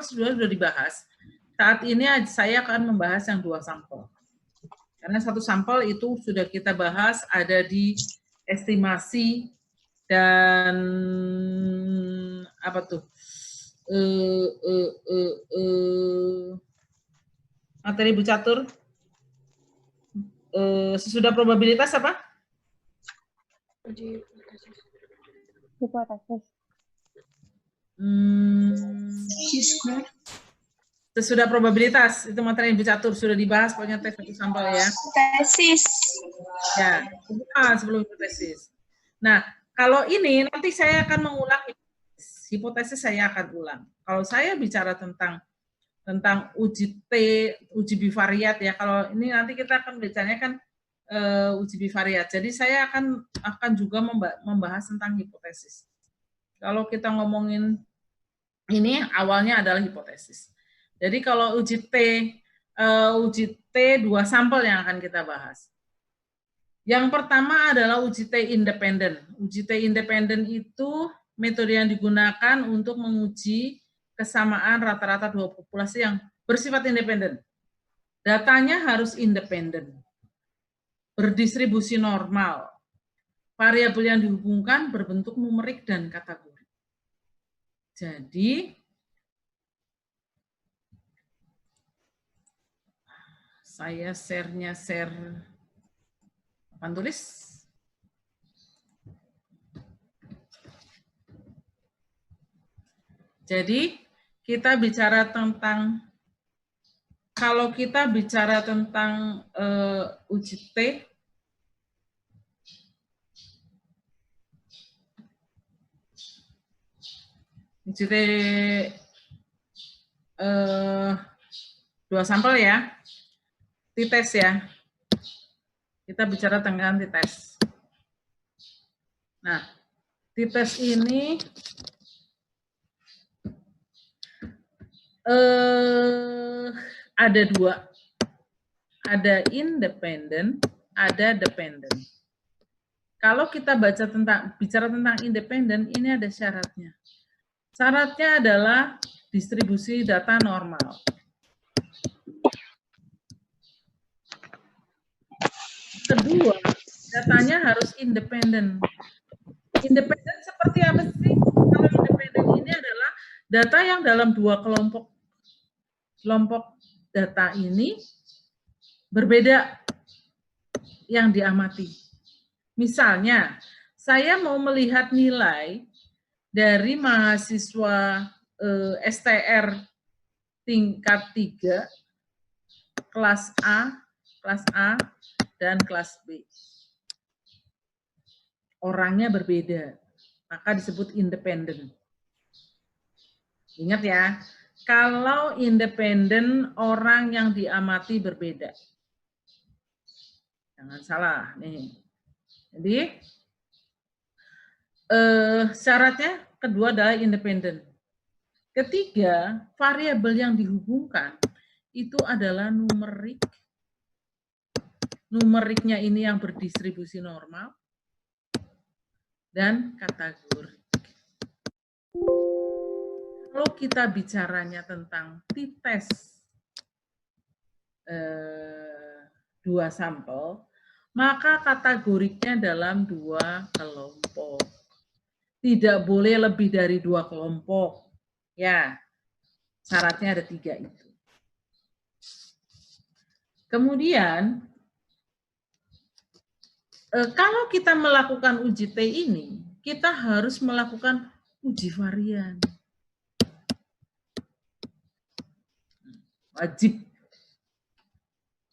sampel sudah dibahas. Saat ini saya akan membahas yang 2 sampel. Karena 1 sampel itu sudah kita bahas ada di estimasi dan apa tuh? Materi Bu Catur. Sesudah probabilitas apa? Hipotesis. Q-square. Sesudah probabilitas, itu materi Ibu Catur, sudah dibahas pokoknya tes 1 sampel ya. Tesis. Ya, sebelum hipotesis. Nah, kalau ini nanti saya akan mengulang hipotesis saya akan ulang. Kalau saya bicara tentang uji T, uji bivariat ya. Kalau ini nanti kita akan bicaranya kan uji bivariat. Jadi saya akan juga membahas tentang hipotesis. Kalau kita ngomongin ini awalnya adalah hipotesis. Jadi kalau uji T 2 sampel yang akan kita bahas. Yang pertama adalah uji T independen. Uji T independen itu metode yang digunakan untuk menguji kesamaan rata-rata 2 populasi yang bersifat independen. Datanya harus independen. Berdistribusi normal. Variabel yang dihubungkan berbentuk numerik dan kategori. Jadi saya share papan tulis. Jadi kita bicara tentang, kalau kita bicara tentang uji T, uji T 2 sampel ya. T-test ya. Kita bicara tentang T-test. Nah, T-test ini ada 2. Ada independen, ada dependen. Kalau kita bicara tentang independen, ini ada syaratnya. Syaratnya adalah distribusi data normal. Kedua, datanya harus independen. Independen seperti apa sih? Kalau independen ini adalah data yang dalam 2 kelompok data ini berbeda yang diamati. Misalnya, saya mau melihat nilai dari mahasiswa STR tingkat 3, kelas A, dan kelas B. Orangnya berbeda, maka disebut independen. Ingat ya, kalau independen orang yang diamati berbeda. Jangan salah nih. Jadi syaratnya kedua adalah independen. Ketiga, variabel yang dihubungkan itu adalah numerik. Numeriknya ini yang berdistribusi normal dan kategori. Kalau kita bicaranya tentang T-test 2 sampel, maka kategoriknya dalam 2 kelompok. Tidak boleh lebih dari 2 kelompok. Ya, syaratnya ada 3 itu. Kemudian, kalau kita melakukan uji T ini, kita harus melakukan uji varian.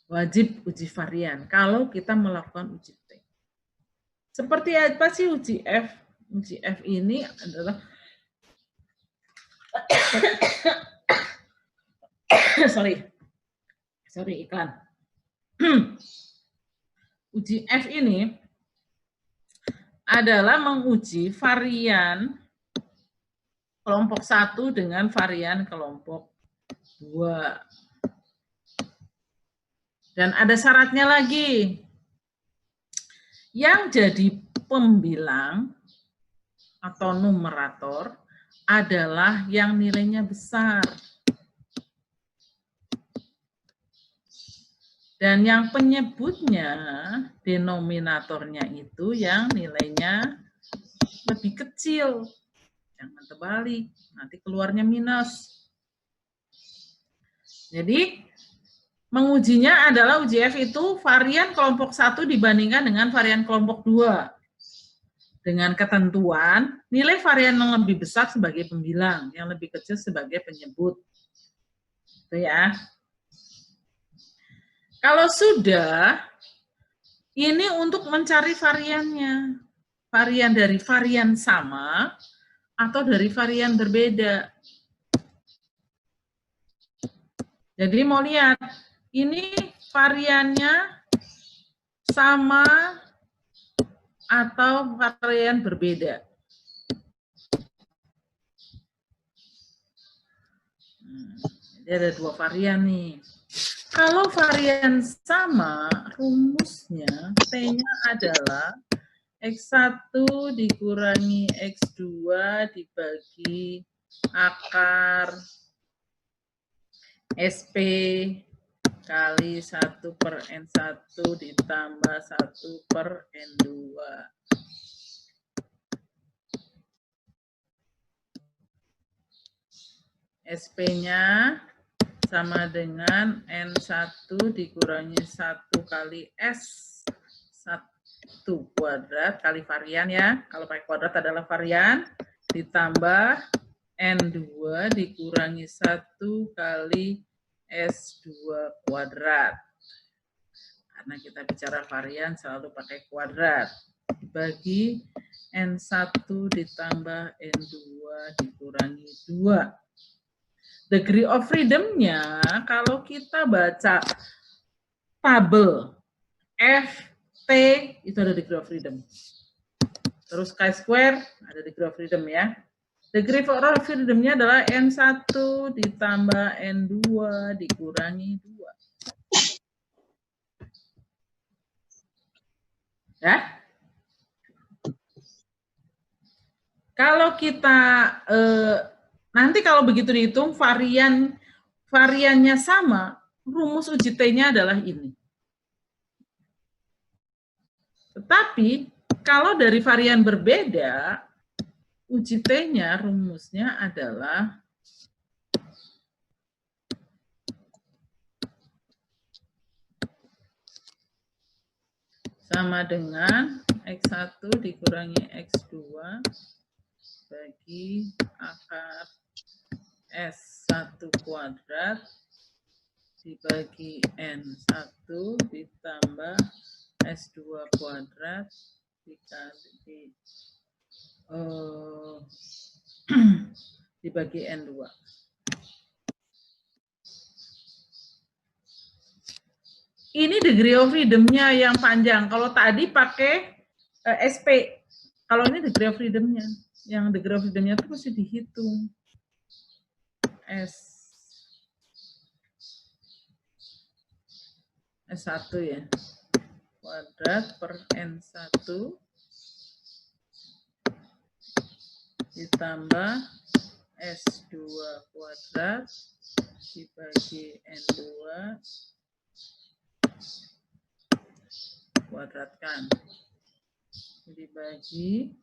Wajib uji varian kalau kita melakukan uji T. Seperti apa sih uji F? Uji F ini adalah sorry iklan. Uji F ini adalah menguji varian kelompok 1 dengan varian kelompok 2. Dan ada syaratnya lagi. Yang jadi pembilang atau numerator adalah yang nilainya besar. Dan yang penyebutnya, denominatornya itu yang nilainya lebih kecil. Jangan terbalik, nanti keluarnya minus. Jadi, mengujinya adalah uji F itu varian kelompok 1 dibandingkan dengan varian kelompok 2. Dengan ketentuan, nilai varian yang lebih besar sebagai pembilang, yang lebih kecil sebagai penyebut. Itu ya. Kalau sudah, ini untuk mencari variannya. Varian dari varian sama atau dari varian berbeda. Jadi mau lihat, ini variannya sama atau varian berbeda. Jadi ada dua varian nih. Kalau varian sama, rumusnya T-nya adalah X1 dikurangi X2 dibagi akar SP kali 1/N1 ditambah 1/N2. SP-nya sama dengan N1 dikurangi 1 kali S1 kuadrat kali varian ya. Kalau pakai kuadrat adalah varian. Ditambah N2 dikurangi 1 kali S2 kuadrat. Karena kita bicara varian selalu pakai kuadrat. Dibagi N1 ditambah N2 dikurangi 2. Degree of freedom-nya, kalau kita baca tabel FT, itu ada degree of freedom. Terus chi-square, ada degree of freedom ya. Degree of freedom-nya adalah N1 ditambah N2 dikurangi 2. Ya. Kalau kita nanti kalau begitu dihitung variannya sama, rumus uji T-nya adalah ini. Tetapi kalau dari varian berbeda, uji T-nya rumusnya adalah sama dengan X1 dikurangi X2 bagi akar S1 kuadrat dibagi N1 ditambah S2 kuadrat dikali dibagi N2. Ini degree of freedom-nya yang panjang. Kalau tadi pakai SP. Kalau ini degree of freedom-nya. Yang degree of freedom-nya itu mesti dihitung. S1 ya. Kuadrat per N1 ditambah S2 kuadrat dibagi N2 kuadratkan. Dibagi,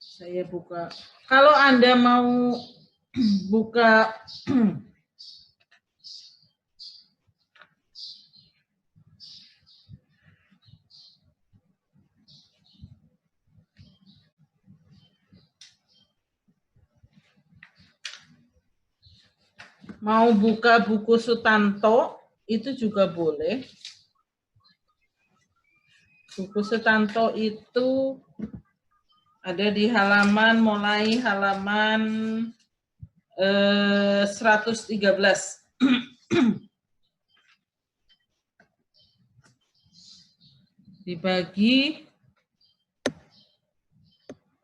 saya buka. Kalau Anda mau buka buku Sutanto, itu juga boleh. Buku Sutanto itu ada di halaman, mulai halaman 113. Dibagi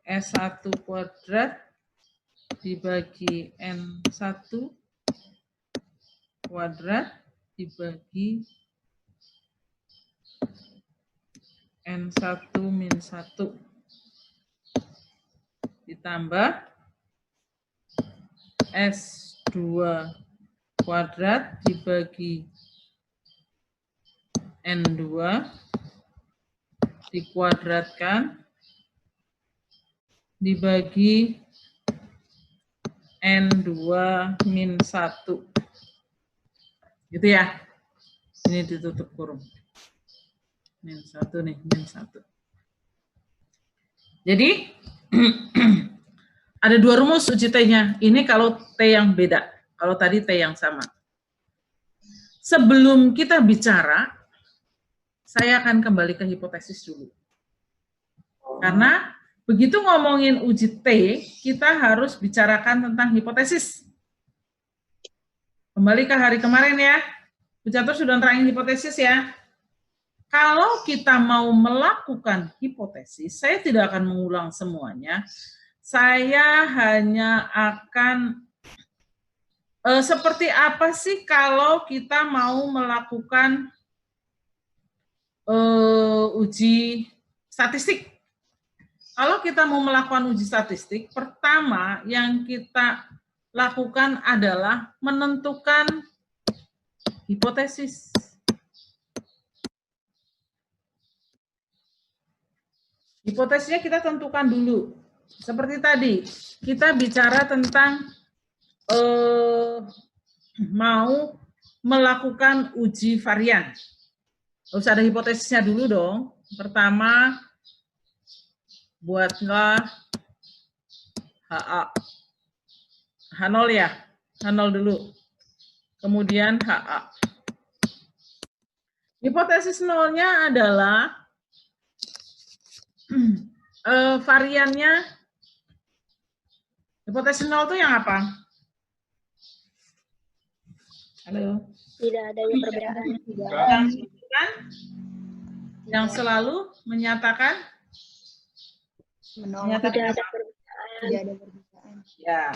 S1 kuadrat dibagi N1 kuadrat dibagi N1 min 1 ditambah S2 kuadrat dibagi N2 dikuadratkan dibagi N2 min 1. Gitu ya. Ini ditutup kurung. Min 1 nih, min 1. Jadi, ada dua rumus uji T-nya. Ini kalau T yang beda. Kalau tadi T yang sama. Sebelum kita bicara, saya akan kembali ke hipotesis dulu. Karena begitu ngomongin uji T, kita harus bicarakan tentang hipotesis. Kembali ke hari kemarin ya. Bu Catur sudah nerangin hipotesis ya. Kalau kita mau melakukan hipotesis, saya tidak akan mengulang semuanya. Saya hanya akan seperti apa sih kalau kita mau melakukan uji statistik. Kalau kita mau melakukan uji statistik, pertama yang kita lakukan adalah menentukan hipotesis. Hipotesisnya kita tentukan dulu. Seperti tadi, kita bicara tentang mau melakukan uji varian. Harus ada hipotesisnya dulu dong. Pertama, buatlah HA. H0 ya, H0 dulu. Kemudian HA. Hipotesis nolnya adalah variannya. Hipotesis nol itu yang apa? Halo? Tidak ada yang perbedaan. Yang selalu menyatakan Menolak. Tidak ada perbedaan. Tidak ada perbedaan. Ya,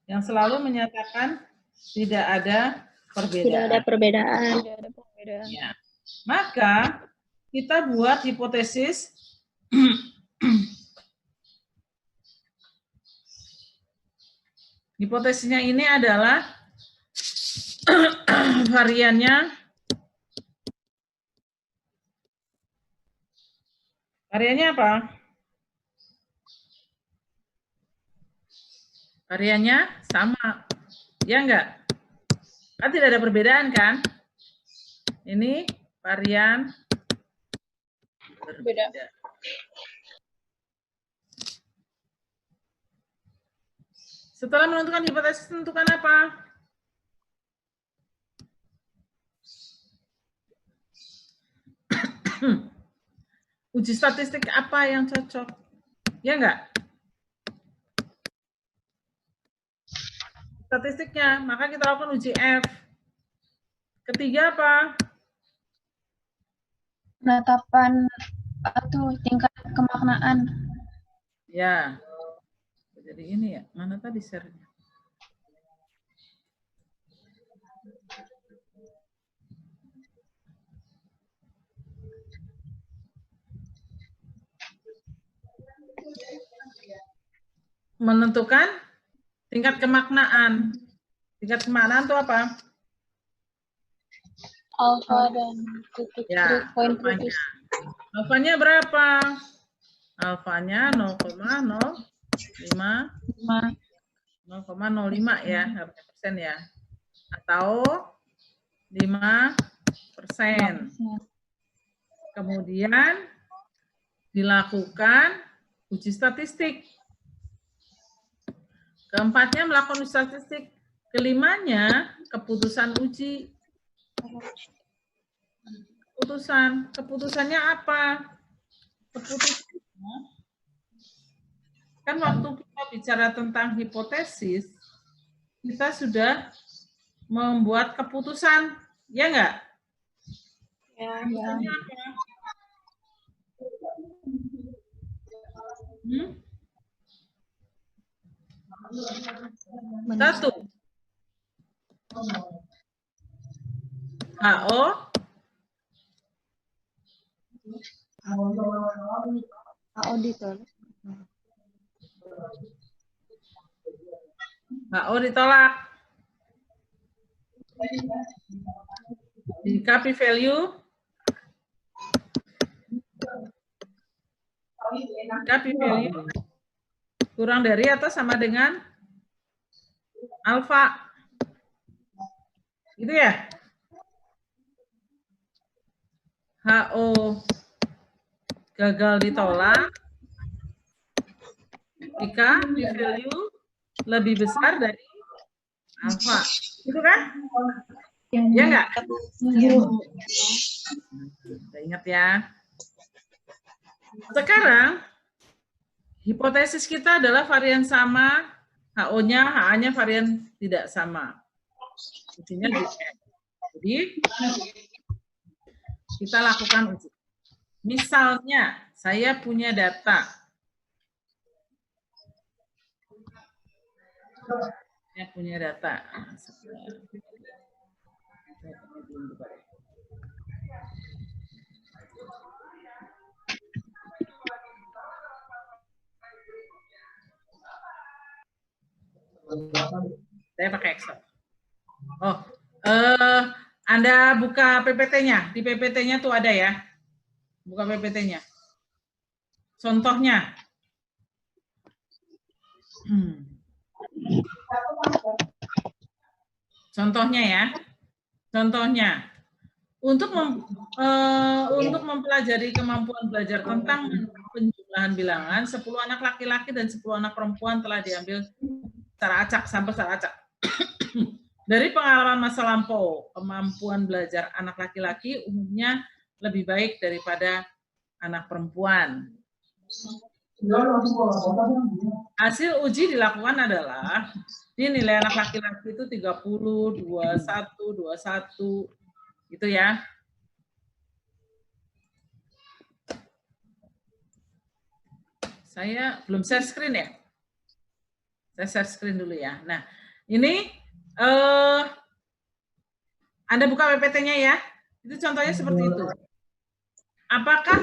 yang selalu menyatakan tidak ada perbedaan. Tidak ada perbedaan. Tidak ada perbedaan. Ya. Maka kita buat hipotesis hipotesisnya ini adalah variannya apa? Variannya sama. Ya enggak? Kan tidak ada perbedaan kan? Ini varian berbeda. Setelah menentukan hipotesis, tentukan apa? Uji statistik apa yang cocok? Ya enggak? Statistiknya, maka kita lakukan uji F. Ketiga apa? Penetapan atau tingkat kemaknaan. Ya. Jadi ini ya, mana tadi share-nya? Menentukan tingkat kemaknaan. Tingkat kemaknaan itu apa? Alfa dan titik Ya, poin alfanya. kritis. Alfanya berapa? Alfanya 0,05 ya, harusnya persen ya. Atau 5%. Kemudian dilakukan uji statistik. Keempatnya melakukan uji statistik. Kelimanya keputusan uji. Keputusannya apa? Keputusannya kan waktu kita bicara tentang hipotesis, kita sudah membuat keputusan, ya enggak? Ya. Keputusannya apa? Satu. HO. HO ditolak. HO ditolak. Jika p-value kurang dari atau sama dengan alfa. Gitu ya? HO gagal ditolak jika p-value lebih besar dari alfa. Gitu kan? Ya enggak? Kita ingat ya. Sekarang, hipotesis kita adalah varian sama, HO-nya, HA-nya varian tidak sama. Ujinya gitu. Jadi, kita lakukan uji. Misalnya, saya punya data. Saya punya data. Saya pakai Excel. Oh, Anda buka PPT-nya. Di PPT-nya tuh ada ya. Buka PPT-nya. Contohnya. Contohnya ya. Contohnya. Untuk mempelajari kemampuan belajar tentang penjumlahan bilangan, 10 anak laki-laki dan 10 anak perempuan telah diambil secara acak, sampel secara acak. Dari pengalaman masa lampau, kemampuan belajar anak laki-laki umumnya lebih baik daripada anak perempuan. Hasil uji dilakukan adalah, ini nilai anak laki-laki itu 30, 21, 21, gitu ya. Saya belum share screen ya. Saya share screen dulu ya. Nah, ini Anda buka PPT-nya ya. Itu contohnya seperti itu. Apakah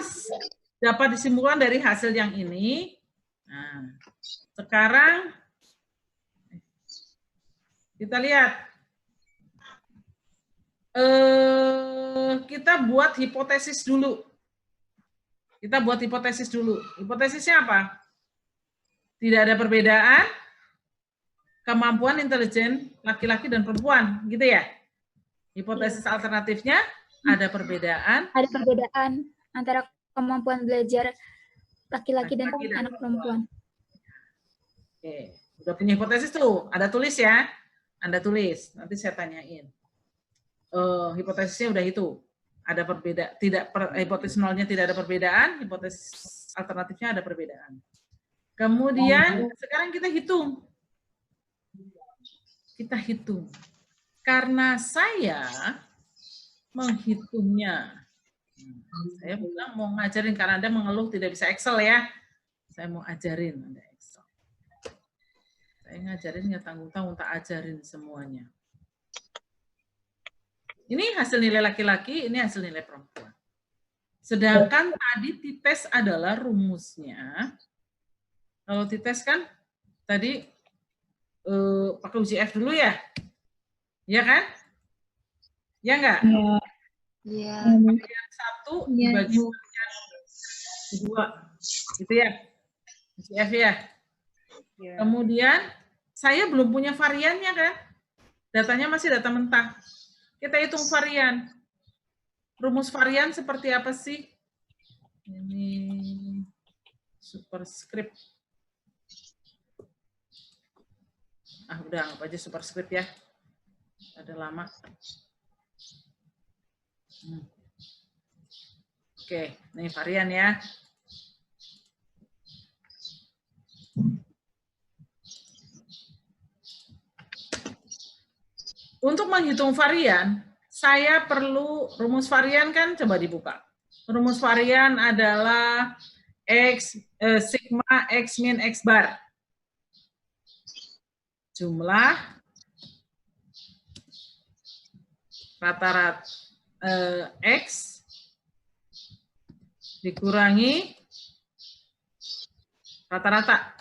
dapat disimpulkan dari hasil yang ini? Nah, sekarang kita lihat. Kita buat hipotesis dulu. Kita buat hipotesis dulu. Hipotesisnya apa? Tidak ada perbedaan kemampuan intelijen laki-laki dan perempuan, gitu ya? Hipotesis alternatifnya ada perbedaan. Ada perbedaan antara kemampuan belajar laki-laki dan anak perempuan. Oke, udah punya hipotesis tuh. Ada tulis ya. Anda tulis. Nanti saya tanyain. Hipotesisnya udah itu. Ada perbedaan, hipotesis nolnya tidak ada perbedaan, hipotesis alternatifnya ada perbedaan. Kemudian sekarang kita hitung. Kita hitung. Karena saya menghitungnya. Saya bilang mau ngajarin, karena Anda mengeluh tidak bisa Excel ya. Saya mau ajarin Anda Excel. Saya ngajarin, nggak tanggung-tanggung, tak ajarin semuanya. Ini hasil nilai laki-laki, ini hasil nilai perempuan. Sedangkan tadi T-test adalah rumusnya. Kalau T-test kan tadi pakai uji F dulu ya? Iya kan? Ya enggak? Iya. Bagian 1 dibagi bagian 2. Gitu ya? Uji F ya? Kemudian saya belum punya variannya kan? Datanya masih data mentah. Kita hitung varian. Rumus varian seperti apa sih? Ini superscript. Udah anggap aja superscript ya. Ada lama. Oke, ini varian ya. Untuk menghitung varian, saya perlu rumus varian kan, coba dibuka. Rumus varian adalah sigma X min X bar. Jumlah rata-rata X dikurangi rata-rata.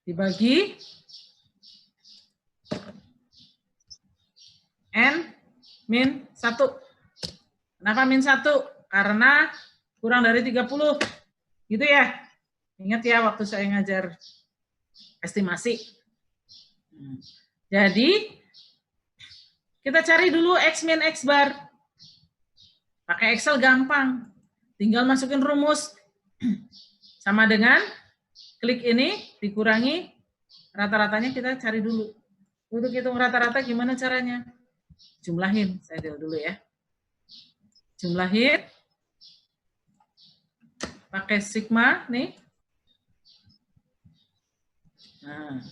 Dibagi min 1. Kenapa min 1? Karena kurang dari 30. Gitu ya. Ingat ya waktu saya ngajar estimasi. Jadi, kita cari dulu X min X bar. Pakai Excel gampang. Tinggal masukin rumus. Sama dengan klik ini dikurangi rata-ratanya kita cari dulu. Untuk hitung rata-rata gimana caranya? Jumlahin. Saya dulu ya. Jumlahin. Pakai sigma nih. Nah.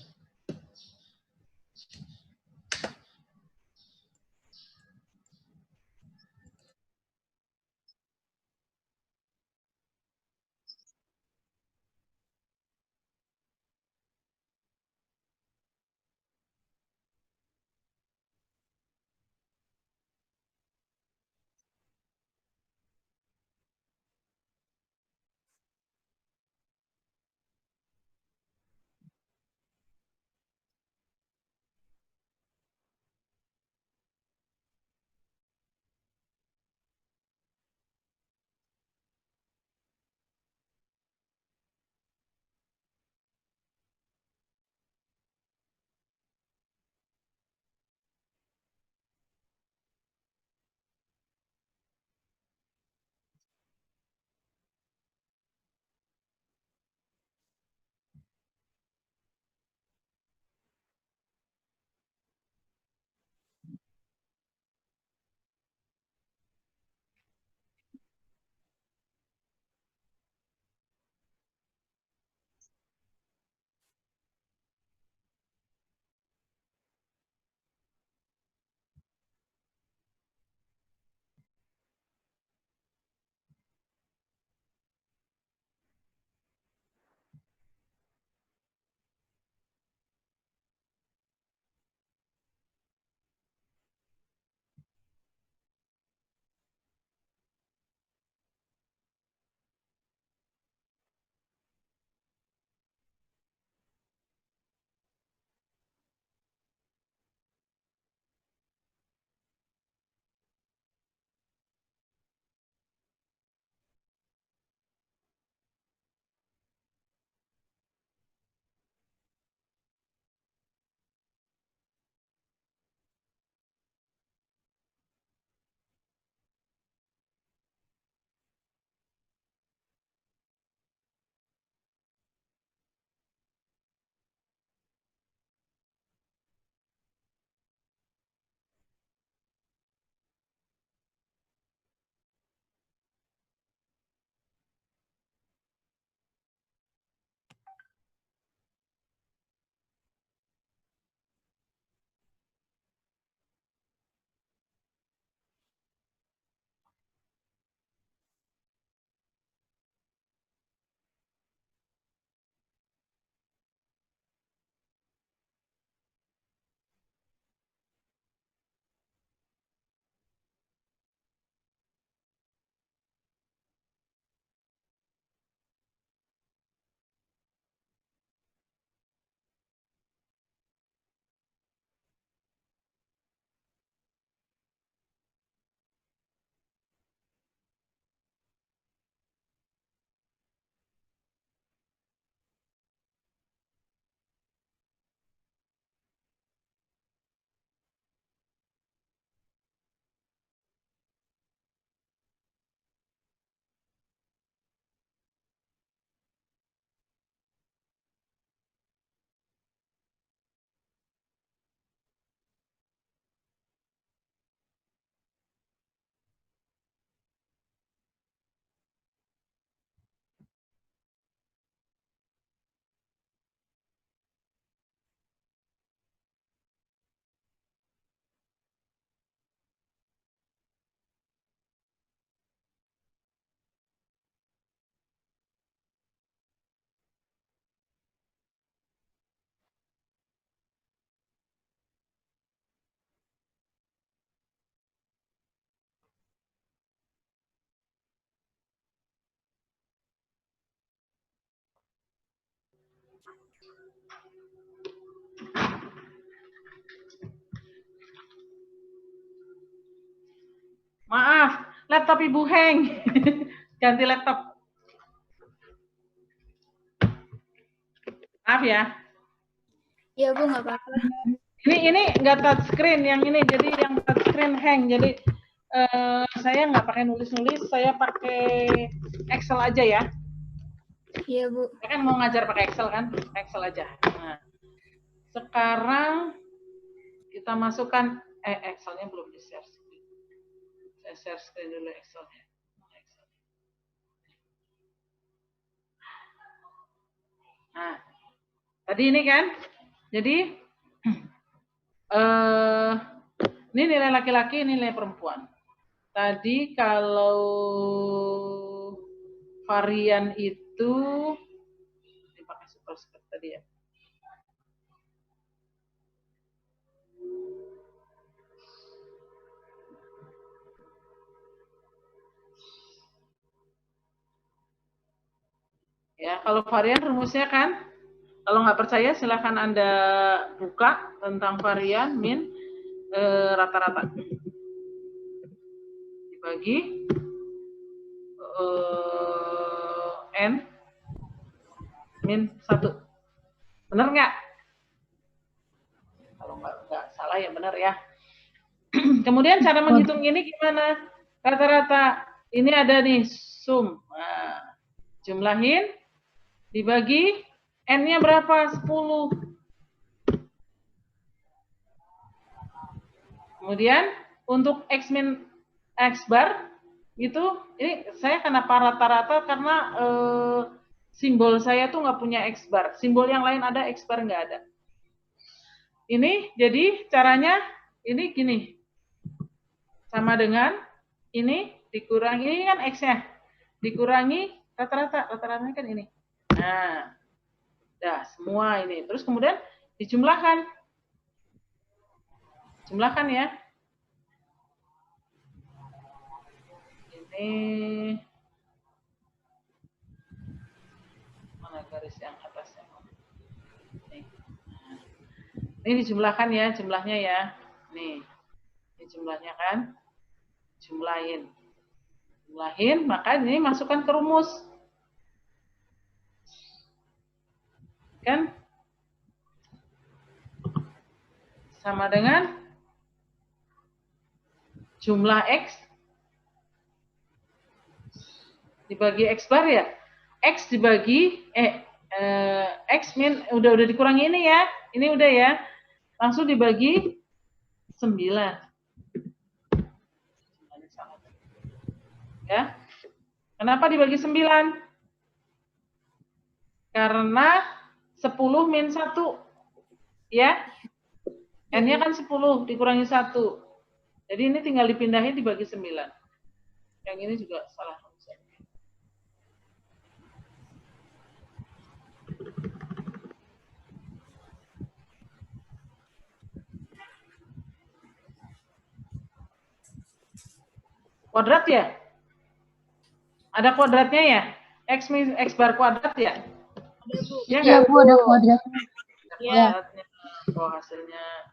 Maaf, laptop Ibu hang. Ganti laptop. Maaf ya. Iya Bu, nggak apa-apa. Ini nggak touchscreen yang ini, jadi yang touchscreen hang. Jadi saya nggak pakai nulis-nulis, saya pakai Excel aja ya. Iya Bu. Saya kan mau ngajar pakai Excel kan, Excel aja. Nah, sekarang kita masukkan Excelnya belum di share screen. Saya share screen dulu Excelnya. Nah, tadi ini kan, jadi ini nilai laki-laki, ini nilai perempuan. Tadi kalau varian itu dipakai superscript tadi ya. Ya, kalau varian rumusnya kan, kalau nggak percaya silahkan Anda buka tentang varian min rata-rata. Dibagi N min 1. Benar nggak? Kalau nggak salah ya benar ya. Kemudian cara menghitung ini gimana? Rata-rata ini ada nih sum. Nah, jumlahin dibagi N-nya berapa? 10. Kemudian untuk X min X bar itu, ini saya kenapa rata-rata karena simbol saya tuh nggak punya X bar. Simbol yang lain ada, X bar nggak ada. Ini jadi caranya ini gini. Sama dengan ini dikurangi, ini kan X-nya. Dikurangi rata-rata, rata-ratanya kan ini. Nah, dah semua ini. Terus kemudian dijumlahkan. Jumlahkan ya. Ini mana garis yang atasnya? Ini dijumlahkan ya, jumlahnya ya. Nih, ini jumlahnya kan. Jumlahin. Jumlahin, maka ini masukkan ke rumus. Kan? Sama dengan jumlah X dibagi X bar ya. X dibagi, X min, udah dikurangi ini ya. Ini udah ya. Langsung dibagi 9. Ya. Kenapa dibagi 9? Karena 10 min 1. Ya. N-nya kan 10, dikurangi 1. Jadi ini tinggal dipindahin dibagi 9. Yang ini juga salah. Kuadrat ya? Ada kuadratnya ya? X min X bar kuadrat ya? Iya ya, Bu, ada kuadratnya. Ya. Oh, hasilnya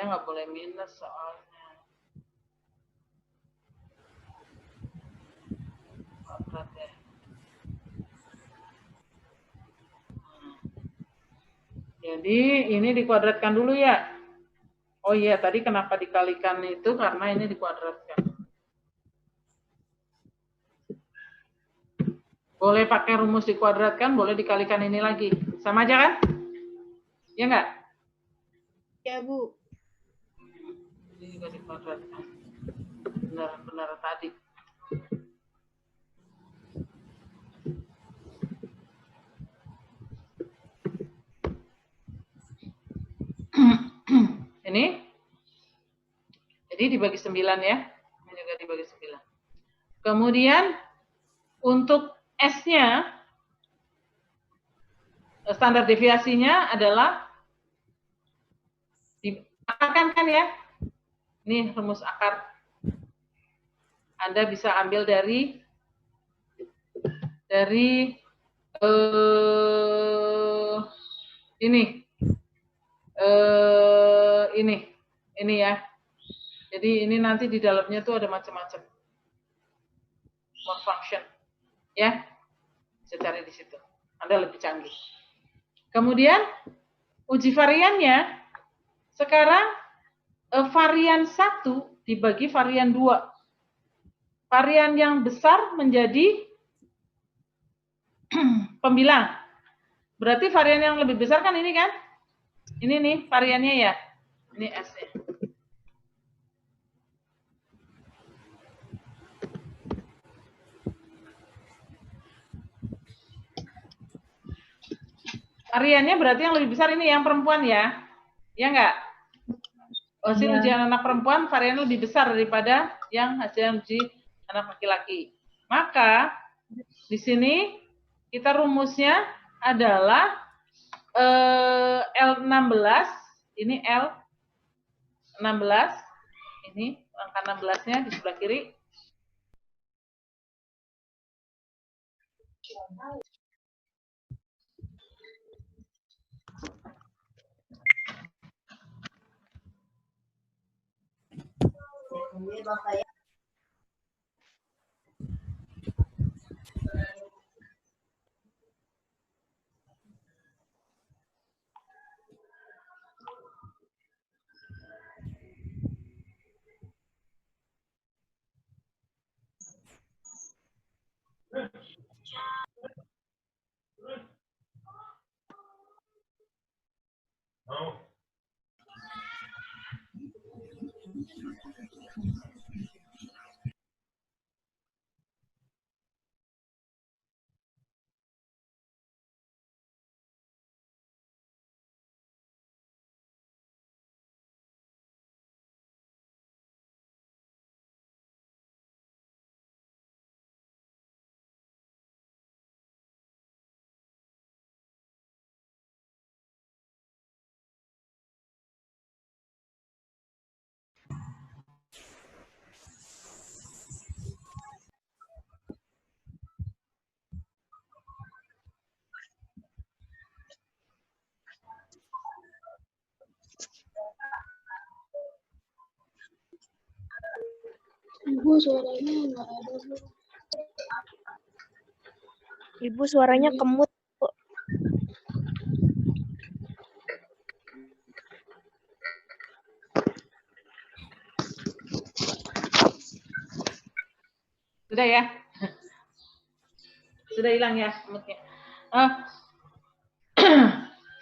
nggak boleh minus soalnya. Kuadrat ya. Jadi ini dikuadratkan dulu ya. Oh iya, tadi kenapa dikalikan itu karena ini dikuadratkan. Boleh pakai rumus dikuadratkan, boleh dikalikan ini lagi. Sama aja kan? Ya nggak? Ya Bu. Ini juga dikuadratkan. Benar-benar tadi. Ini. Jadi dibagi 9 ya. Ini juga dibagi 9. Kemudian untuk S-nya, standar deviasinya adalah diakarkan kan ya. Ini rumus akar. Anda bisa ambil dari ini ya. Jadi ini nanti di dalamnya tuh ada macam-macam. More function. Ya. Bisa cari di situ. Anda lebih canggih. Kemudian uji variannya sekarang varian 1 dibagi varian 2. Varian yang besar menjadi pembilang. Berarti varian yang lebih besar kan ini kan? Ini nih variannya ya. Ini S-nya. Variannya berarti yang lebih besar ini yang perempuan ya. Ya enggak? Hasil ujian anak perempuan variannya lebih besar daripada yang hasil uji anak laki-laki. Maka di sini kita rumusnya adalah L16, ini L16, ini angka 16-nya di sebelah kiri. Ibu suaranya nggak ada, Bu. Ibu suaranya kemut, Bu. Sudah ya? Sudah hilang ya kemutnya.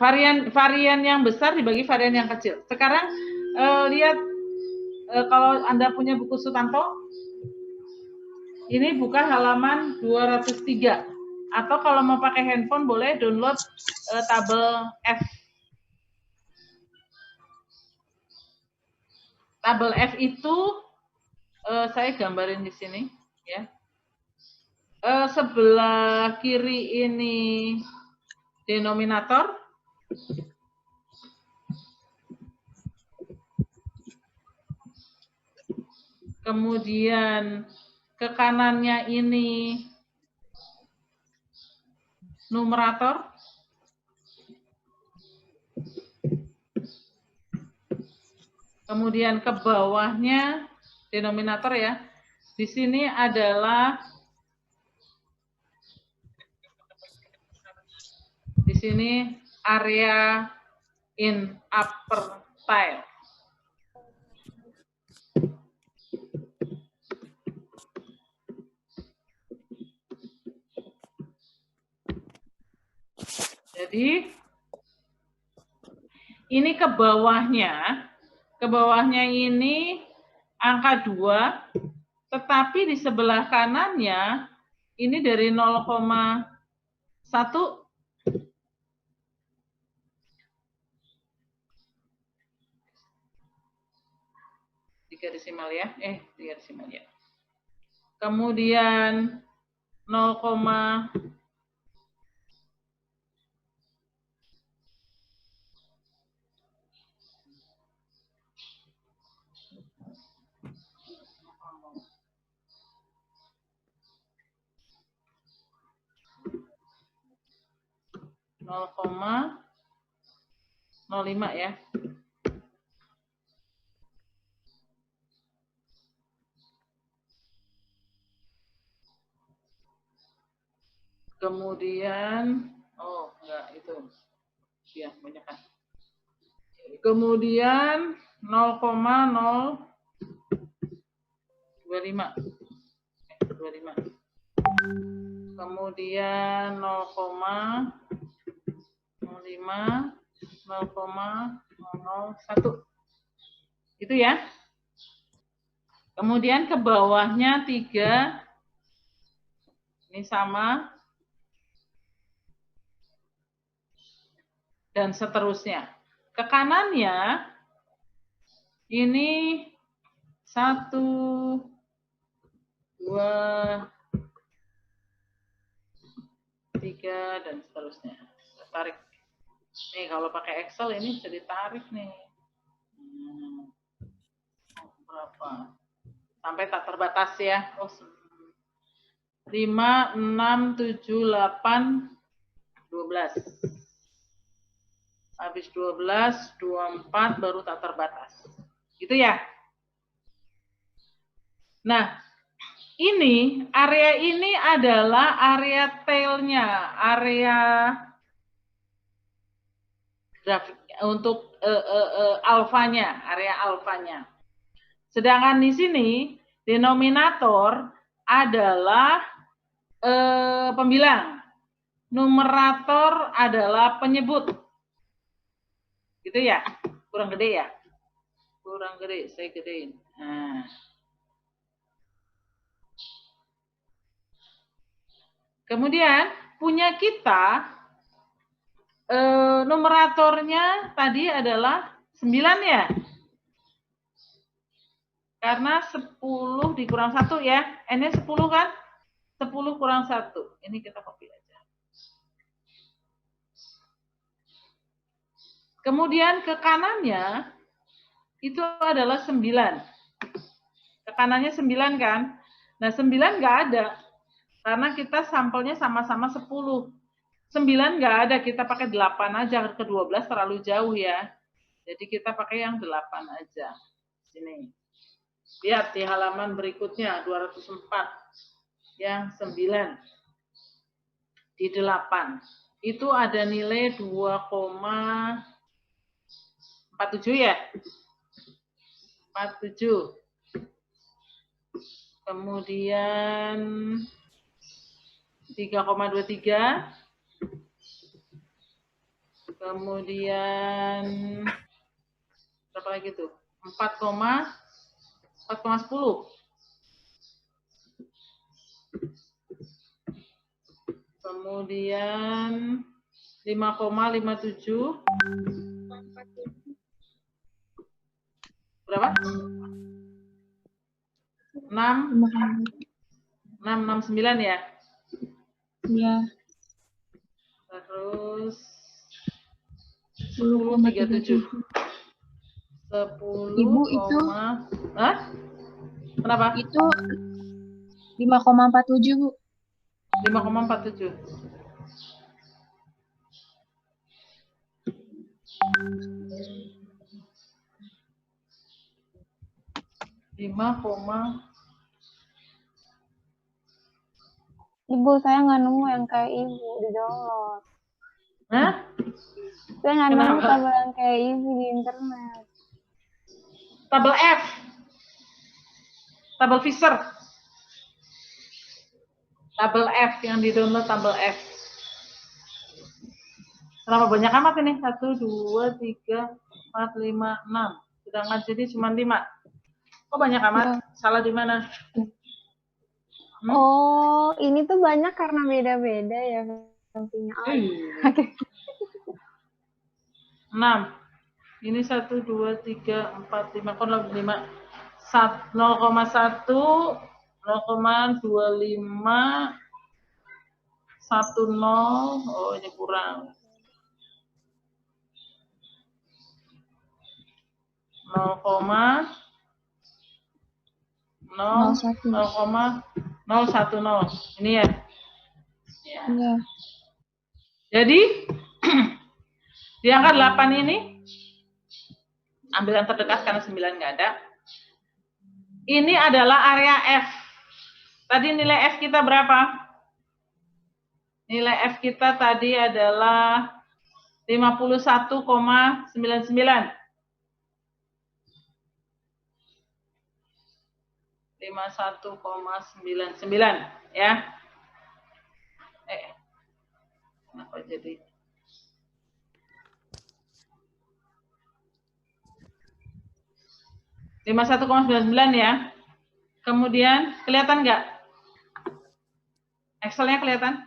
Varian yang besar dibagi varian yang kecil. Sekarang lihat kalau Anda punya buku Sutanto, ini buka halaman 203. Atau kalau mau pakai handphone boleh download tabel F. Tabel F itu saya gambarin di sini ya. Sebelah kiri ini denominator. Kemudian ke kanannya ini numerator. Kemudian ke bawahnya denominator ya. Di sini adalah area in upper tile. Jadi ini ke bawahnya ini angka 2, tetapi di sebelah kanannya ini dari 0,1 3 desimal ya. 3 desimal ya. Kemudian 0, 0,05 ya. Kemudian, oh enggak itu. Ya, banyak kan. Kemudian 0,025. 25. Kemudian 0,05, 0,001. Itu ya. Kemudian ke bawahnya 3. Ini sama. Dan seterusnya. Ke kanannya ini 1, 2, 3 dan seterusnya. Tarik. Nih kalau pakai Excel ini bisa ditarik nih. Berapa? Sampai tak terbatas ya. Oh, 5, 6, 7, 8, 12. Habis 12, 24 baru tak terbatas. Gitu ya. Nah, ini area ini adalah area tailnya, area grafik untuk alfanya, area alfanya. Sedangkan di sini denominator adalah pembilang, numerator adalah penyebut. Gitu ya? Kurang gede ya? Kurang gede, saya gedein. Nah. Kemudian punya kita numeratornya tadi adalah 9 ya. Karena 10 dikurang 1 ya. N-nya 10 kan? 10 kurang 1. Ini kita copy aja. Kemudian ke kanannya itu adalah 9. Ke kanannya 9 kan? Nah 9 nggak ada. Karena kita sampelnya sama-sama 10. 9 nggak ada, kita pakai 8 aja. Ke 12 terlalu jauh ya. Jadi kita pakai yang 8 aja. Sini. Lihat di halaman berikutnya, 204. Yang 9. Di 8. Itu ada nilai 2,47 ya? 47. Kemudian 3,23. Kemudian berapa lagi tuh? 4,10. Kemudian 5,57. Berapa? 6,69 ya? Iya. Terus 10,37. 10, Ibu itu hah? Kenapa? Itu 5,47, Bu. 5,47. Ibu, saya nggak nemu yang kayak Ibu di download. Hah? Saya nggak nemu Kenapa? tabel yang kayak Ibu di internet. Tabel F. Tabel Fisher. Tabel F yang di-download tabel F. Kenapa banyak amat ini? 1, 2, 3, 4, 5, 6. Sedangkan jadi cuma 5. Kok banyak amat? Ya. Salah di mana? Oh, ini tuh banyak karena beda-beda ya. Punya 6. Ini 1, 2, 3, 4, 5. Kok 5? 0,1, 0,25, 10. Oh, ini kurang. 0,010. Ini ya. Iya. Jadi di angka 8 ini ambil yang terdekat karena 9 nggak ada. Ini adalah area F. Tadi nilai F kita berapa? Nilai F kita tadi adalah 51,99. 51,99 ya. Kenapa jadi 51,99 ya. Kemudian kelihatan nggak? Excelnya kelihatan?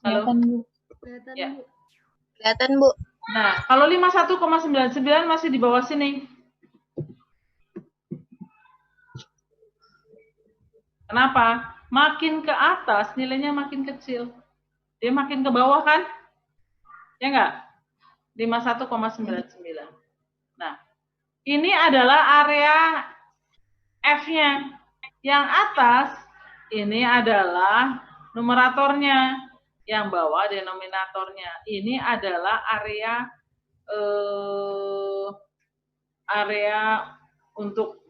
Halo? Kelihatan, Bu. Kelihatan, Ya. Bu. Kelihatan, Bu. Nah, kalau 51,99 masih di bawah sini. Kenapa? Makin ke atas nilainya makin kecil. Dia makin ke bawah kan? Ya enggak? 51,99. Nah, ini adalah area F-nya. Yang atas ini adalah numeratornya. Yang bawah denominatornya. Ini adalah area untuk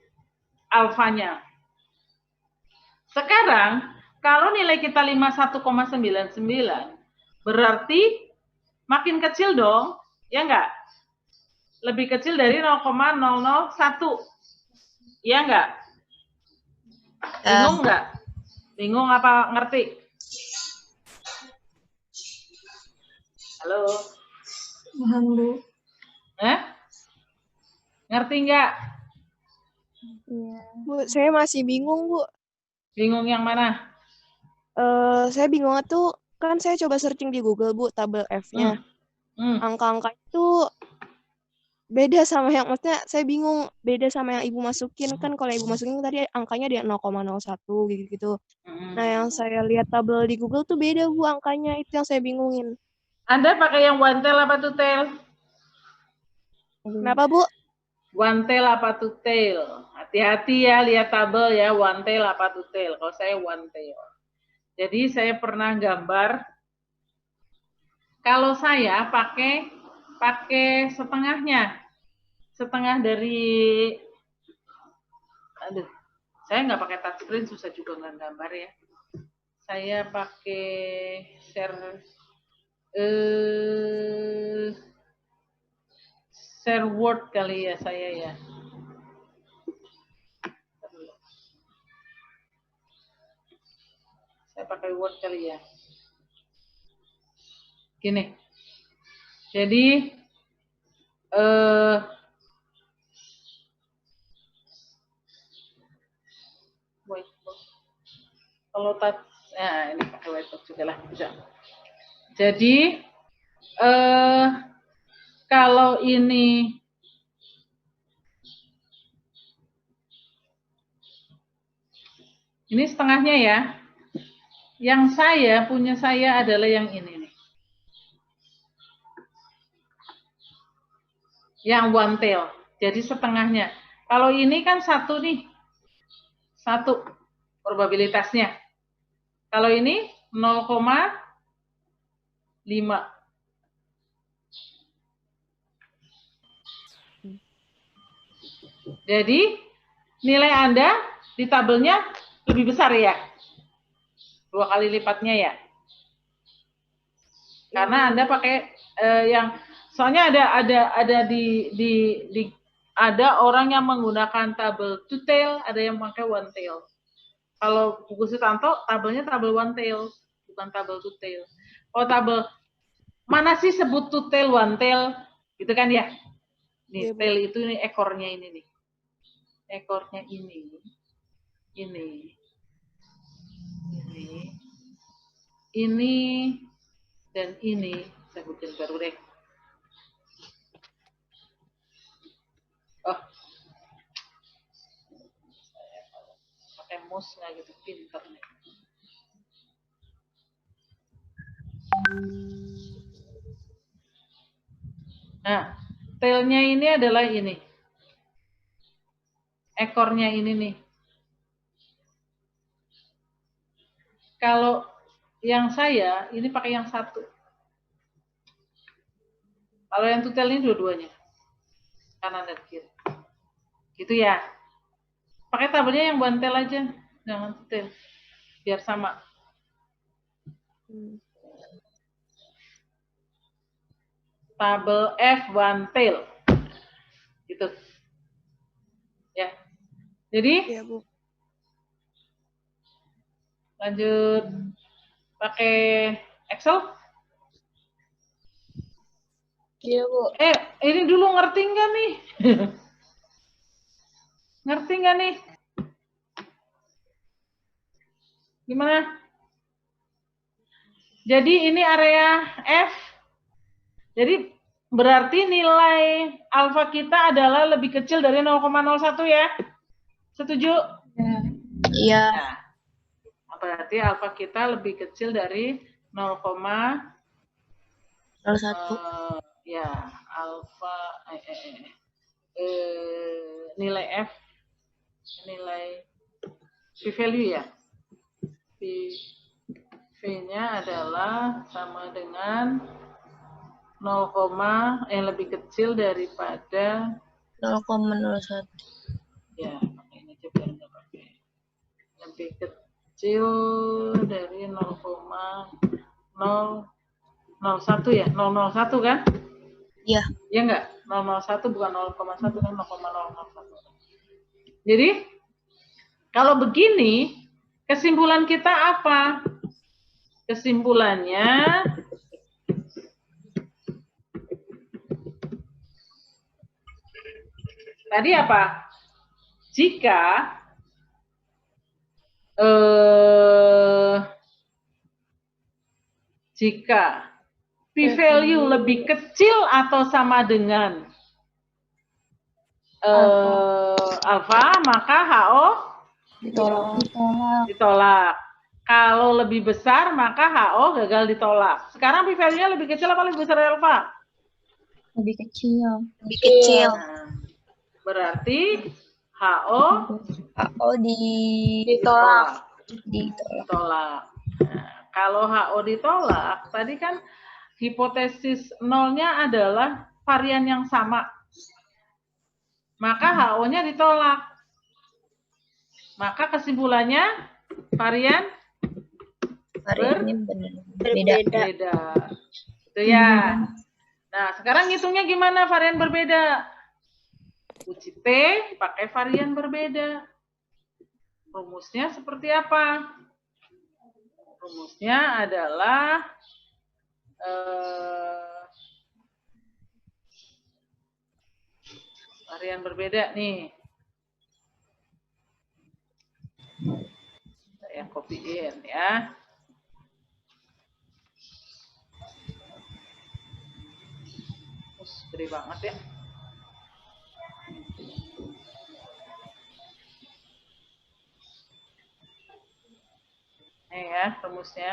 alfanya. Sekarang, kalau nilai kita 51,99, berarti makin kecil dong, ya enggak? Lebih kecil dari 0,001. Ya enggak? Bingung enggak? Bingung apa ngerti? Halo? Paham, Bu. Ngerti enggak? Iya. Bu, saya masih bingung, Bu. Bingung yang mana? Saya bingung tuh, kan saya coba searching di Google, Bu, tabel F-nya. Angka-angka itu beda sama yang, maksudnya saya bingung, beda sama yang Ibu masukin. Kan kalau Ibu masukin tadi angkanya dia 0,01 gitu-gitu. Nah, yang saya lihat tabel di Google tuh beda, Bu, angkanya. Itu yang saya bingungin. Anda pakai yang one tail apa two tail? Kenapa, Bu? One tail apa two tail? Hati-hati ya lihat tabel ya, one tail apa two tail. Kalau saya one tail. Jadi saya pernah gambar, kalau saya pakai setengahnya. Setengah dari, saya nggak pakai touchscreen, susah juga nggak gambar ya. Saya pakai share Word kali ya saya ya. Saya pakai Word kali ya. Gini. Jadi kalau ini pakai whiteboard juga lah bisa. Jadi kalau ini setengahnya ya. Yang punya saya adalah yang ini nih. Yang one tail. Jadi setengahnya. Kalau ini kan satu nih. Satu probabilitasnya. Kalau ini 0,5. Jadi nilai Anda di tabelnya lebih besar ya. 2 kali lipatnya ya. Karena Anda pakai yang soalnya ada ada orang yang menggunakan tabel two tail, ada yang pakai one tail. Kalau buku Sutanto tabelnya tabel one tail, bukan tabel two tail. Oh, tabel mana sih sebut two tail, one tail? Gitu kan ya? Nih, tail itu nih ekornya ini nih. Ekornya ini. Ini dan ini. Saya bikin baru deh. Oh. Pakai mouse nggak gitu pinter nih. Nah, tailnya ini adalah ini. Ekornya ini nih. Kalau yang saya, ini pakai yang satu. Kalau yang two tail ini dua-duanya. Kanan dan kiri. Gitu ya. Pakai tabelnya yang one tail aja. Jangan two tail. Biar sama. Tabel F one tail. Gitu. Ya. Jadi Iya, Bu. lanjut pakai Excel. Iya, Bu. Ini dulu ngerti nggak nih? Ngerti nggak nih? Gimana? Jadi ini area F. Jadi berarti nilai alfa kita adalah lebih kecil dari 0,01 ya? Setuju? Iya. Nah, berarti alfa kita lebih kecil dari 0,01. Ya, alfa nilai F, nilai p-value ya. P-nya adalah sama dengan 0, yang lebih kecil daripada 0,01. ya, pakai ini aja biar nggak pakai. Lebih kecil dari 0,001 ya, 001 kan? Iya. Iya enggak? 001 bukan 0,1 kan 0,001. Jadi kalau begini, kesimpulan kita apa? Kesimpulannya tadi apa? Jika p-value lebih kecil atau sama dengan alfa, maka HO ditolak. Kalau lebih besar, maka HO gagal ditolak. Sekarang p-value-nya lebih kecil apa lebih besar dari alfa? Lebih kecil. Lebih kecil. Nah, berarti HO ditolak. Ditolak. Nah, kalau HO ditolak, tadi kan hipotesis nolnya adalah varian yang sama. Maka HO-nya ditolak. Maka kesimpulannya varian berbeda. Itu ya. Nah, sekarang ngitungnya gimana varian berbeda? Uji T pakai varian berbeda. Rumusnya seperti apa? Rumusnya adalah varian berbeda nih. Saya copy-in ya. Gede banget ya. Nih ya rumusnya.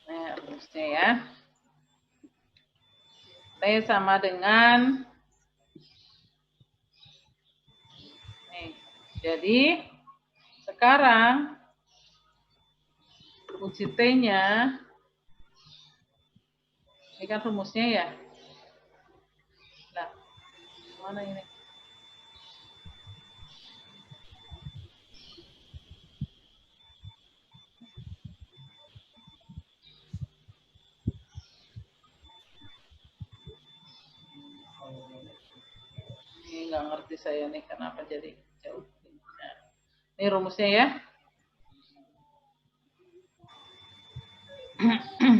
Nah, rumusnya ya. T sama dengan nih. Jadi sekarang uji T-nya ini kan rumusnya ya. Nah, mana ini? Ini nggak ngerti saya nih kenapa jadi jauh. Nah, ini rumusnya ya.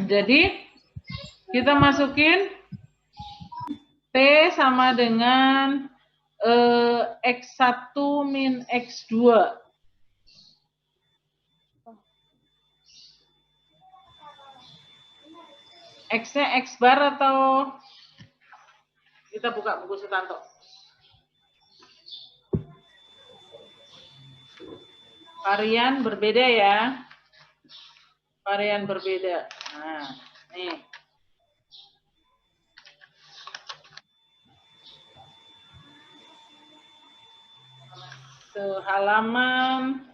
Jadi kita masukin T sama dengan X1 min X2. X-nya X bar atau kita buka buku Sutanto. Varian berbeda ya. Varian berbeda. Nah, nih. Halaman.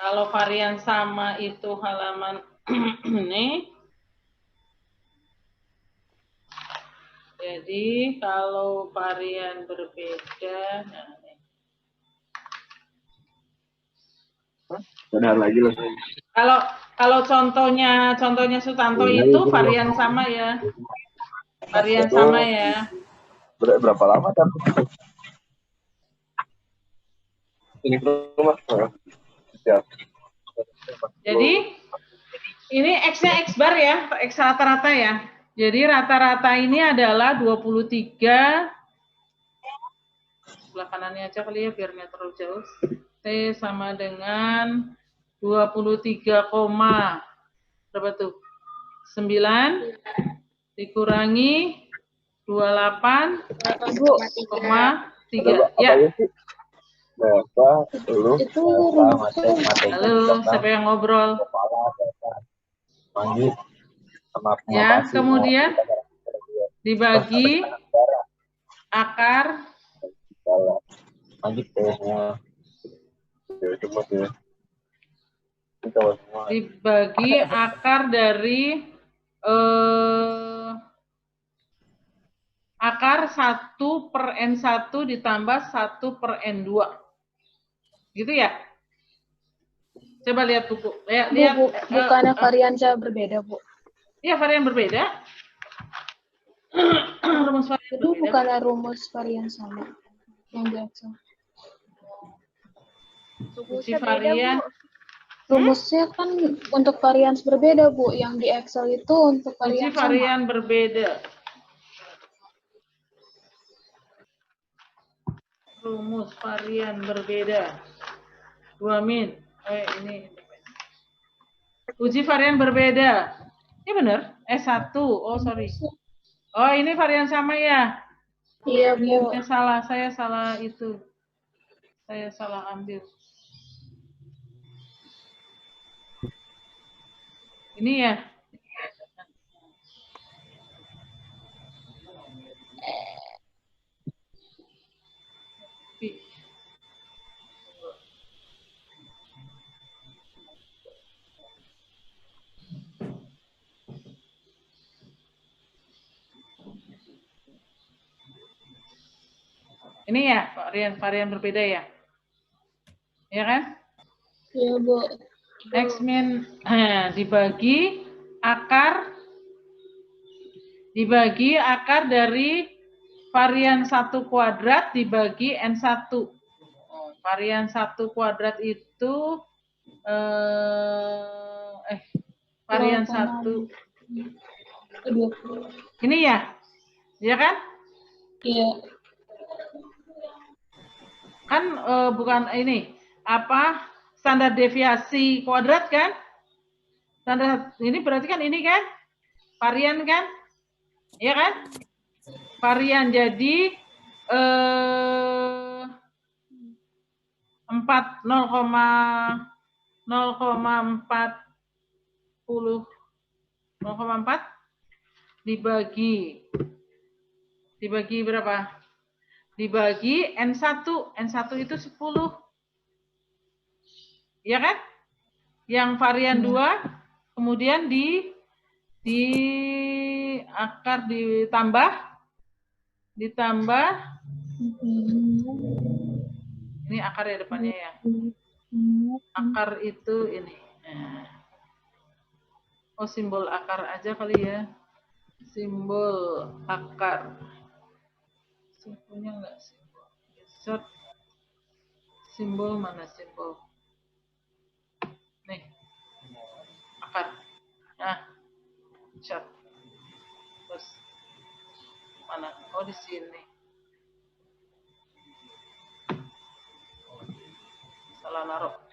Kalau varian sama itu halaman ini. Jadi kalau varian berbeda, nah, Benar lagi loh. Kalau contohnya Sutanto itu varian sama ya. Varian sama ya. Berapa lama kan? Ini rumah. Siap. Jadi ini X-nya X bar ya, X rata-rata ya. Jadi rata-rata ini adalah 23. Sebelah kanannya aja kali ya biar nggak terlalu jauh. T sama dengan 23, berapa tuh? 9 dikurangi 28,3. Ya. Berapa? Itu rumusnya. Halo, siapa yang ngobrol? Mandi. Ya, kemudian dibagi akar dibagi akar dari akar 1/N1 ditambah 1/N2. Gitu ya? Coba lihat buku. Lihat, Bu, bukannya varian saya berbeda, Bu. Iya, varian berbeda. Rumus varian Itu berbeda. bukannya rumus varian sama yang biasa. Uji varian. Rumusnya kan untuk varian berbeda, Bu. Yang di Excel itu untuk Uji varian varian sama. berbeda. Rumus varian berbeda. 2 min. Ini. Uji varian berbeda. Ini benar? S1. Oh, sorry. Oh, ini varian sama ya? Iya, Bu. Saya salah itu. Saya salah ambil. Ini ya. Ini ya, varian berbeda ya? Ya kan? Iya, Bu. X min dibagi akar dari varian 1 kuadrat dibagi N1. Varian 1 kuadrat itu varian 1 ini ya? Ya kan? Iya. Kan bukan ini standar deviasi kuadrat kan? Standar ini berarti kan ini kan? Varian kan? Iya kan? Varian jadi 0,4 dibagi berapa? Dibagi N1. N1 itu 10. Iya kan? Yang varian 2 kemudian di akar ditambah ini akar ya depannya ya. Akar itu ini. Oh, simbol akar aja kali ya. Simbol akar. Simbolnya enggak simbol. Insert. Simbol mana simbol? Nih. Akar. Nah. Insert. Terus mana? Oh, di sini. Salah naruh.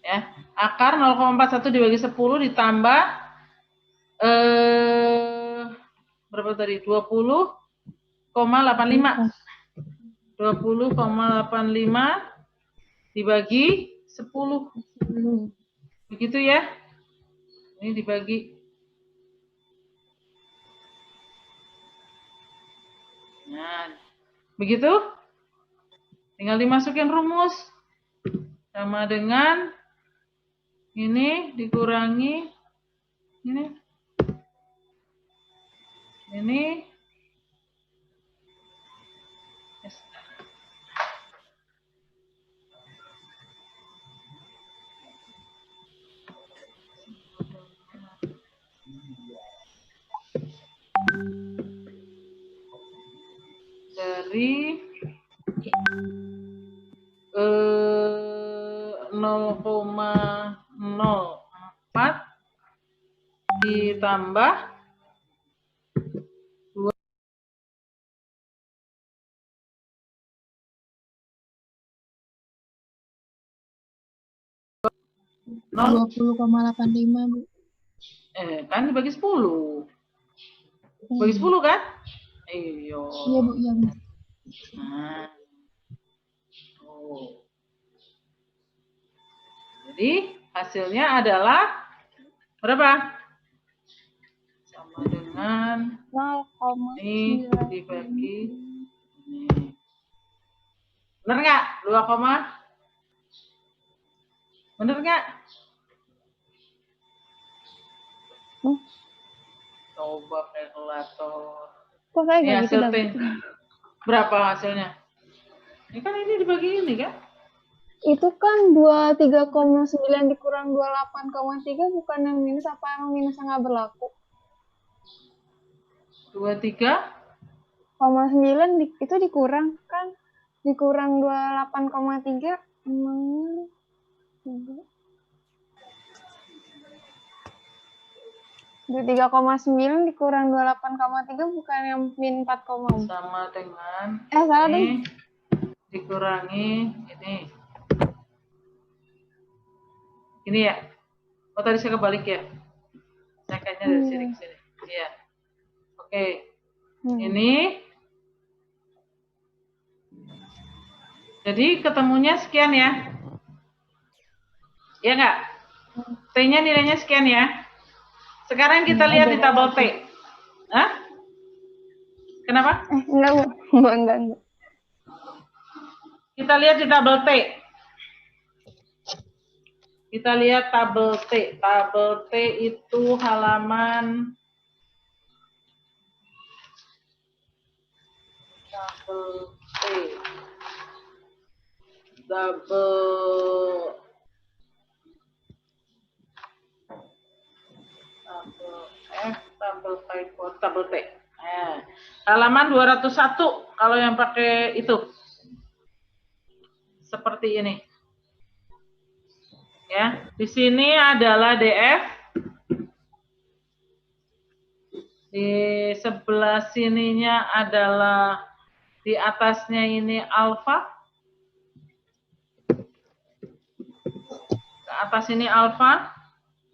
Ya, akar 0,41 dibagi 10 ditambah berapa tadi? 20,85. 20,85 dibagi 10. Begitu ya. Ini dibagi. Nah, Begitu? Tinggal dimasukin rumus. Sama dengan ini dikurangi ini. Ini dari 0,04 ditambah 20,85 Bu. Kan dibagi 10. Bagi 10 kan? Iya. Iya Bu, iya Bu. Nah. Oh. Jadi hasilnya adalah berapa? Sama dengan 0,9. ini dibagi ini. Bener nggak? 2, bener nggak? Coba kalkulator. Kok saya Ini nggak gitu hasil dah, T. Berapa hasilnya? Ini kan ini dibagi ini kan? Itu kan 23,9 dikurang 28,3 bukan yang minus, apa emang minusnya nggak berlaku? 23,9 itu dikurang kan, dikurang 28,3 emangnya 3,9 dikurang 28,3 bukan yang min 4,4. sama dengan Salah ini deh. dikurangi ini. Ini ya. Oh tadi saya kebalik ya. Saya kayaknya dari sini ke sini. Iya. Oke. Ini. Jadi ketemunya sekian ya. Iya nggak? T-nya nilainya sekian ya. Sekarang kita lihat di tabel T. Hah? Kenapa? Enggak. Kita lihat di tabel T. Kita lihat tabel T. Tabel T itu halaman tabel T. Tabel F, tabel typo, tabel T. Nah, halaman 201 kalau yang pakai itu. Seperti ini. Ya, di sini adalah DF. Di sebelah sininya adalah di atasnya ini alfa. Ke atas ini alfa.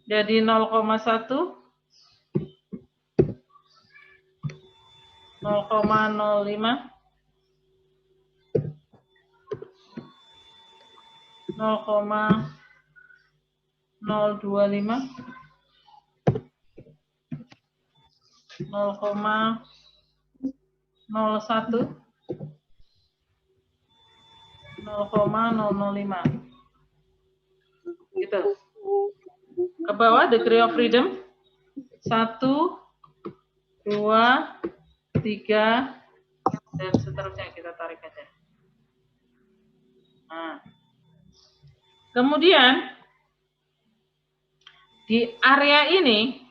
Jadi 0,1. 0,05. 0,025. 0,01. 0,005. Gitu. Ke bawah degree of freedom 1, 2, 3 dan seterusnya kita tarik aja. Nah. Kemudian di area ini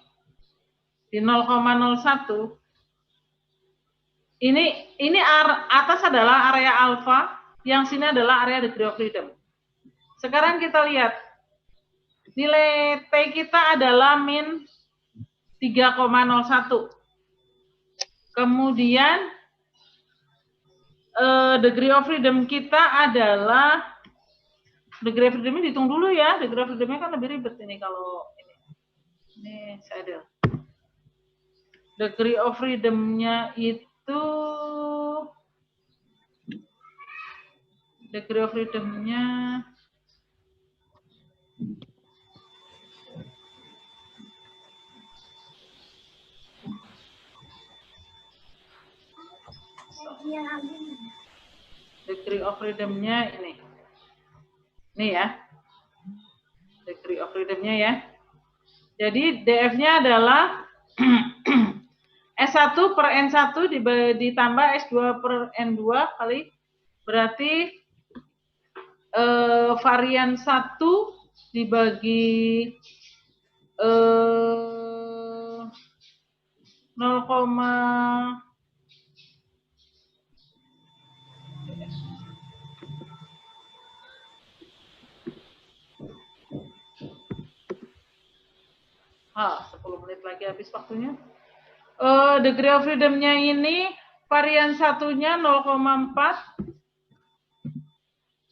di 0,01 ini atas adalah area alfa, yang sini adalah area degree of freedom. Sekarang kita lihat nilai T kita adalah min 3,01. Kemudian degree of freedom kita adalah degree of freedom-nya dihitung dulu ya. Degree of freedom-nya kan lebih ribet ini kalau ini. Ini saddle. Degree of freedom-nya itu degree of freedom-nya degree of freedom-nya ini. Ini ya. Degree of freedom-nya ya. Jadi DF-nya adalah S1 per N1 ditambah S2 per N2 kali, berarti varian 1 dibagi 0, Ah, 10 menit lagi habis waktunya. Degree of freedom-nya ini varian satunya 0,4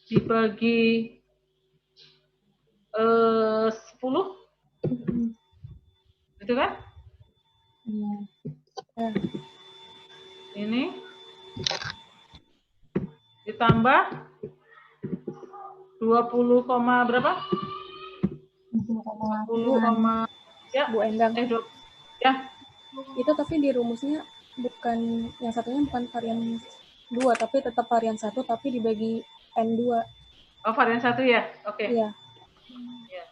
dibagi 10. Gitu kan? Ini ditambah 20, berapa? 20, ya, Bu Endang. Ya. Itu tapi di rumusnya bukan, yang satunya bukan varian 2, tapi tetap varian 1, tapi dibagi N2. Oh, varian 1 ya? Oke. Iya. Ya.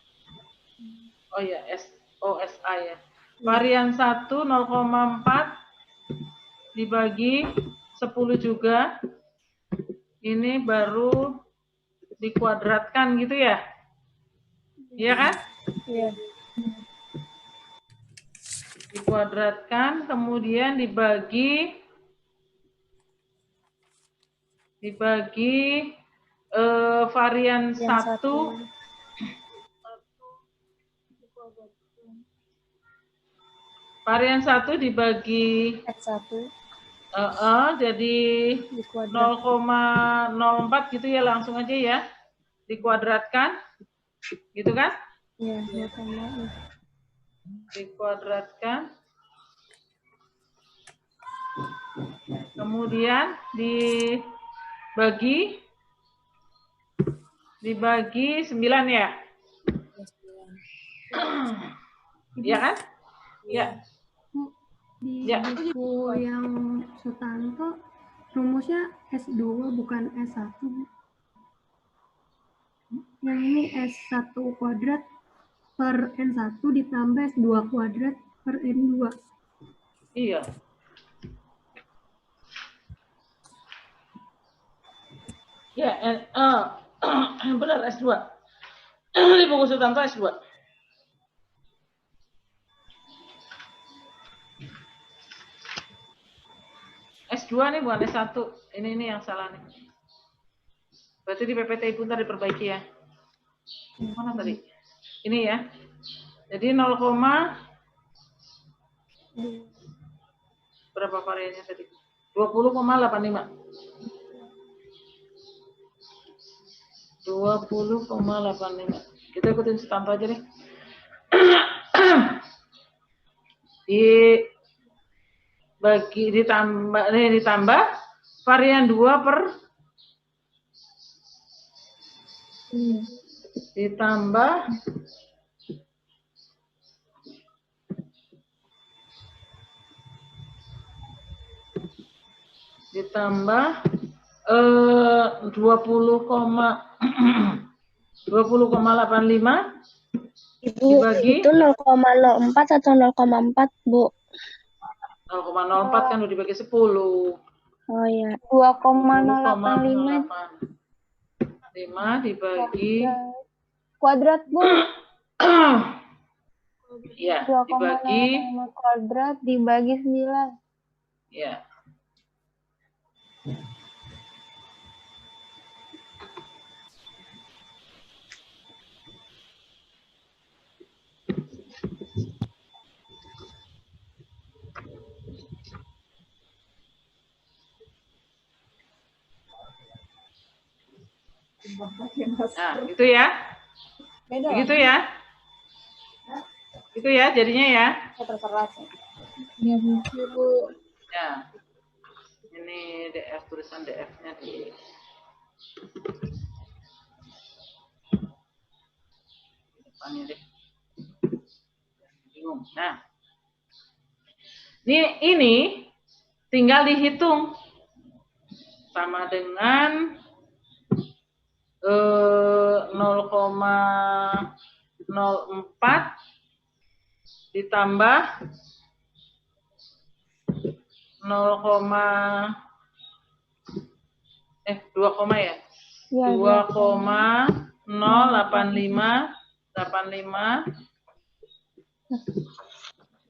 Oh ya, SOSA ya. Varian 1 0,4 dibagi 10 juga. Ini baru dikuadratkan gitu ya? Iya kan? Iya. Dikuadratkan, kemudian dibagi varian 1 varian 1 dibagi X1 jadi 0,04 gitu ya, langsung aja ya, dikuadratkan gitu kan? Iya, dikuadratkan, kemudian dibagi 9 ya? Iya kan? Ya. Di Ya. buku yang Sutanto rumusnya S2 bukan S1. Yang ini S1 kuadrat per N1 ditambah S2 kuadrat per N2. Iya. Ya, benar S2. Di buku Sutanto S2. S2 nih bukan S1. Ini yang salah nih. Berarti di PPT Ibu ntar diperbaiki ya. Mana tadi? Ini ya. Jadi 0, berapa variannya tadi? 20,85. 20,85. Kita ikutin Sutanto aja deh. Ditambah varian 2 per ditambah ditambah 20,85 Ibu, dibagi itu 0,04 atau 0,4, Bu? 0,04 kan udah dibagi 10. Oh ya. 2,085 5 dibagi kuadrat, Bu. ya, 2,085 dibagi kuadrat dibagi 9. ya. Nah, gitu ya. Begitu ya. Gitu ya jadinya ya. terserah. Ya, Bu. Ya. Ini DF, tulisan DF-nya di depannya deh. Bingung. Nah. Ini tinggal dihitung. sama dengan 0,04 ditambah 2, ya? 2,08585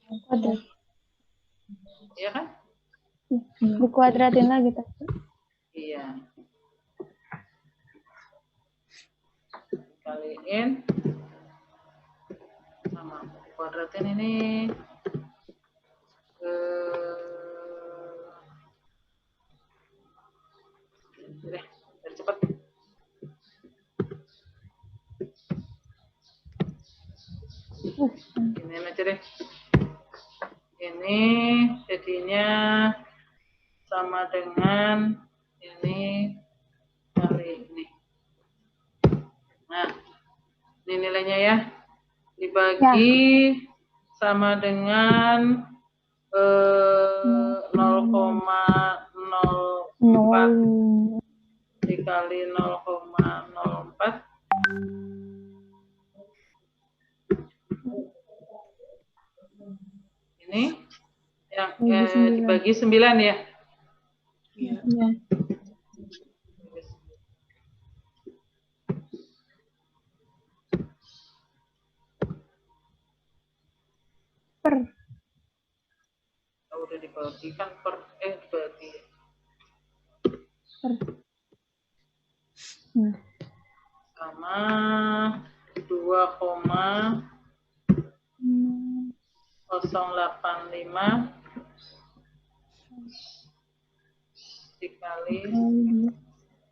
Kuadrat. Iya kan? Dikuadratin lagi tapi. Iya. Kaliin sama kuadratin ini deh, biar cepet. Ini aja deh. Ini jadinya sama dengan ini kali ini. Nah, ini nilainya ya. Dibagi sama dengan 0,04 dikali 0,04. Ini yang dibagi 9 ya. Iya. Per. Udah dibagikan dibagi. Per. Sama 2,085 dikali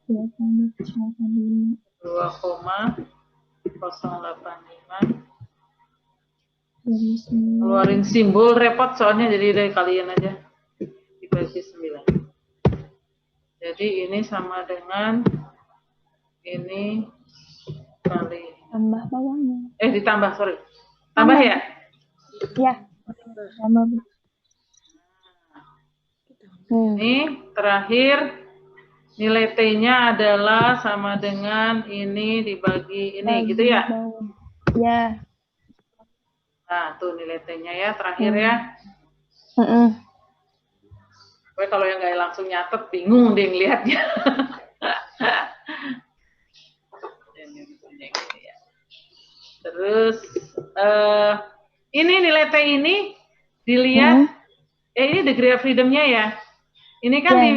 2,085. Keluarin simbol repot soalnya, jadi dari kalian aja dibagi 9. Jadi ini sama dengan ini kali Tambah bawahnya. Ditambah, sorry. Tambah ya? Ya. Tambah. Ini terakhir nilai T-nya adalah sama dengan ini dibagi ini, gitu ya? Ya. Nah, tuh nilai T-nya ya, terakhir ya. Gue kalau yang nggak langsung nyatet, bingung deh ngeliatnya. Terus, ini nilai T ini dilihat, ini degree of freedom-nya ya. Ini kan di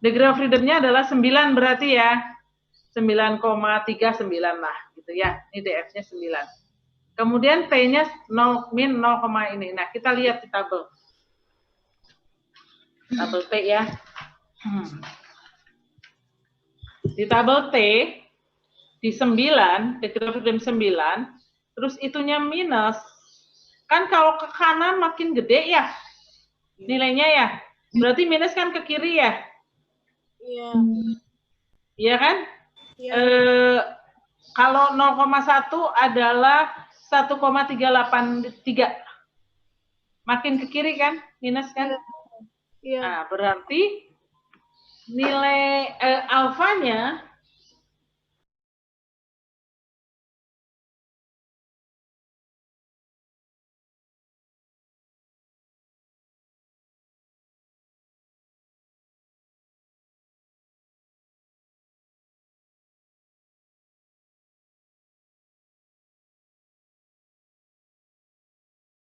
degree of freedom-nya adalah 9 berarti ya. 9,39 lah, gitu ya. Ini DF-nya 9. Kemudian T-nya min 0, ini. Nah, kita lihat di tabel. Tabel T ya. Di tabel T, di 9, degree of freedom 9, terus itunya minus. Kan kalau ke kanan makin gede ya nilainya ya. Berarti minus kan ke kiri ya? Iya. Iya kan? Iya. Kalau 0,1 adalah 1,383. Makin ke kiri kan? Minus kan? Iya. Nah, berarti nilai alfanya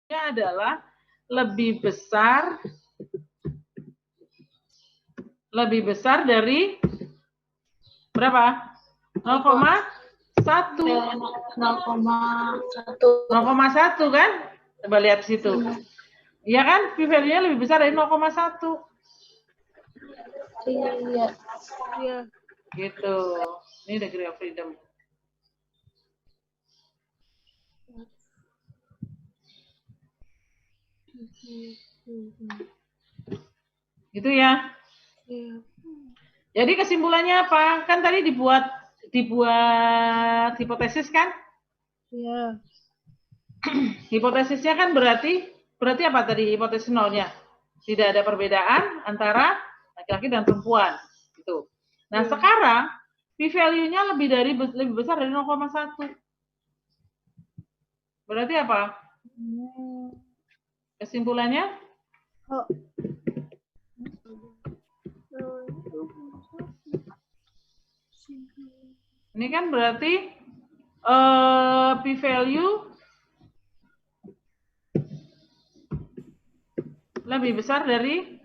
adalah lebih besar dari berapa? 0,1. 0,1 kan? Coba lihat situ. Iya kan? P-value-nya lebih besar dari 0,1. Iya. Iya. Gitu. Ini degree of freedom. Gitu ya. Iya. Jadi kesimpulannya apa? Kan tadi dibuat hipotesis kan? Iya. Hipotesisnya kan berarti apa tadi hipotesis nolnya? Tidak ada perbedaan antara laki-laki dan perempuan gitu. Nah, sekarang p-value-nya lebih besar dari 0,1. Berarti apa? Kesimpulannya? Ini kan berarti p-value lebih besar dari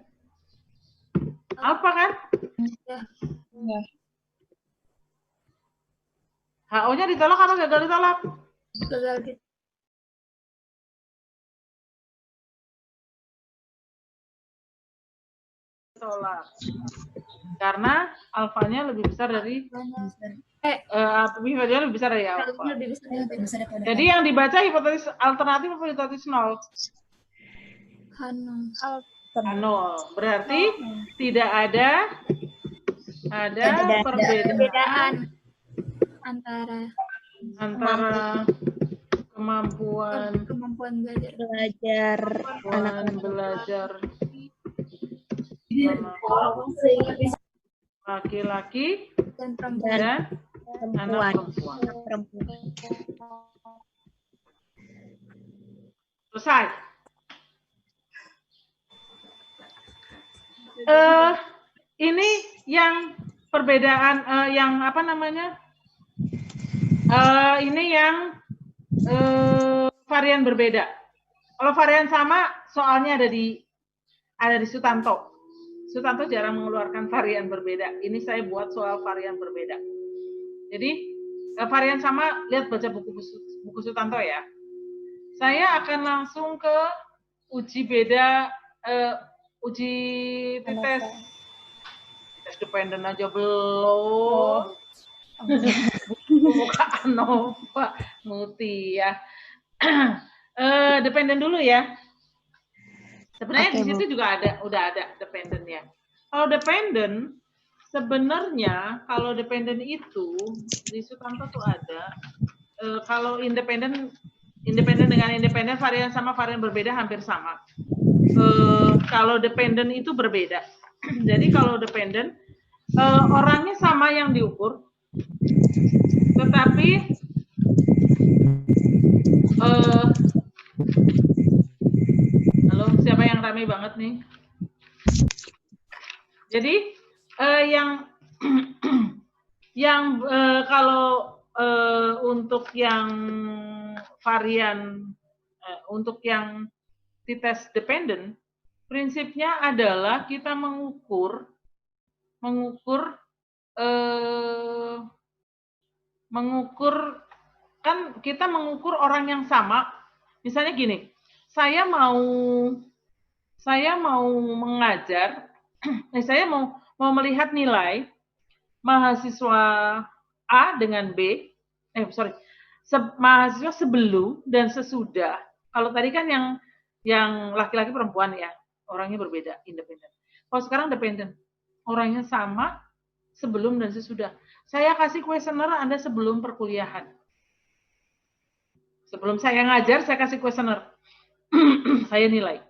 apa kan? HO-nya ditolak apa gagal ditolak? Gagal ditolak. Karena alfanya lebih besar dari p-value lebih besar dari alfa. Jadi yang dibaca hipotesis alternatif atau hipotesis nol? Nol. Berarti tidak ada perbedaan antara kemampuan belajar belajar laki-laki dan anak perempuan. Selesai. Ini yang perbedaan yang apa namanya? Ini yang varian berbeda. Kalau varian sama, soalnya ada di Sutanto. Sutanto jarang mengeluarkan varian berbeda. Ini saya buat soal varian berbeda. Jadi varian sama, lihat baca buku Sutanto ya. Saya akan langsung ke uji beda, uji tes dependen aja belum. Buka ANOVA, Muti ya. Dependen dulu ya. Sebenarnya di situ juga udah ada dependennya. Kalau dependen, sebenarnya kalau dependen itu di Sutanto tuh ada. Kalau independen dengan independen, varian sama varian berbeda hampir sama. Kalau dependen itu berbeda. Jadi kalau dependen orangnya sama yang diukur, tetapi halo, siapa yang ramai banget nih? Jadi kalau untuk yang varian untuk yang t-test dependent, prinsipnya adalah kita mengukur kan kita mengukur orang yang sama. Misalnya gini, saya mau mengajar, saya mau melihat nilai mahasiswa A dengan B, mahasiswa sebelum dan sesudah. Kalau tadi kan yang laki-laki perempuan ya, orangnya berbeda, independen. Kalau sekarang dependen, orangnya sama sebelum dan sesudah. Saya kasih kuesioner Anda sebelum perkuliahan. Sebelum saya ngajar, saya kasih kuesioner. Saya nilai.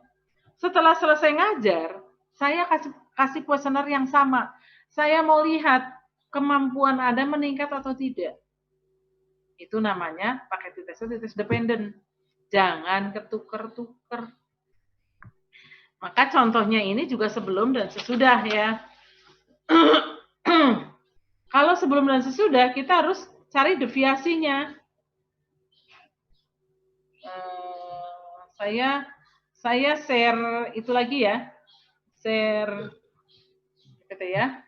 Setelah selesai ngajar, saya kasih kuesioner yang sama. Saya mau lihat kemampuan Anda meningkat atau tidak. Itu namanya pakai t-test dependen. Jangan ketuker-tuker. Maka contohnya ini juga sebelum dan sesudah ya. Kalau sebelum dan sesudah, kita harus cari deviasinya. Saya share itu lagi ya. Share gitu ya.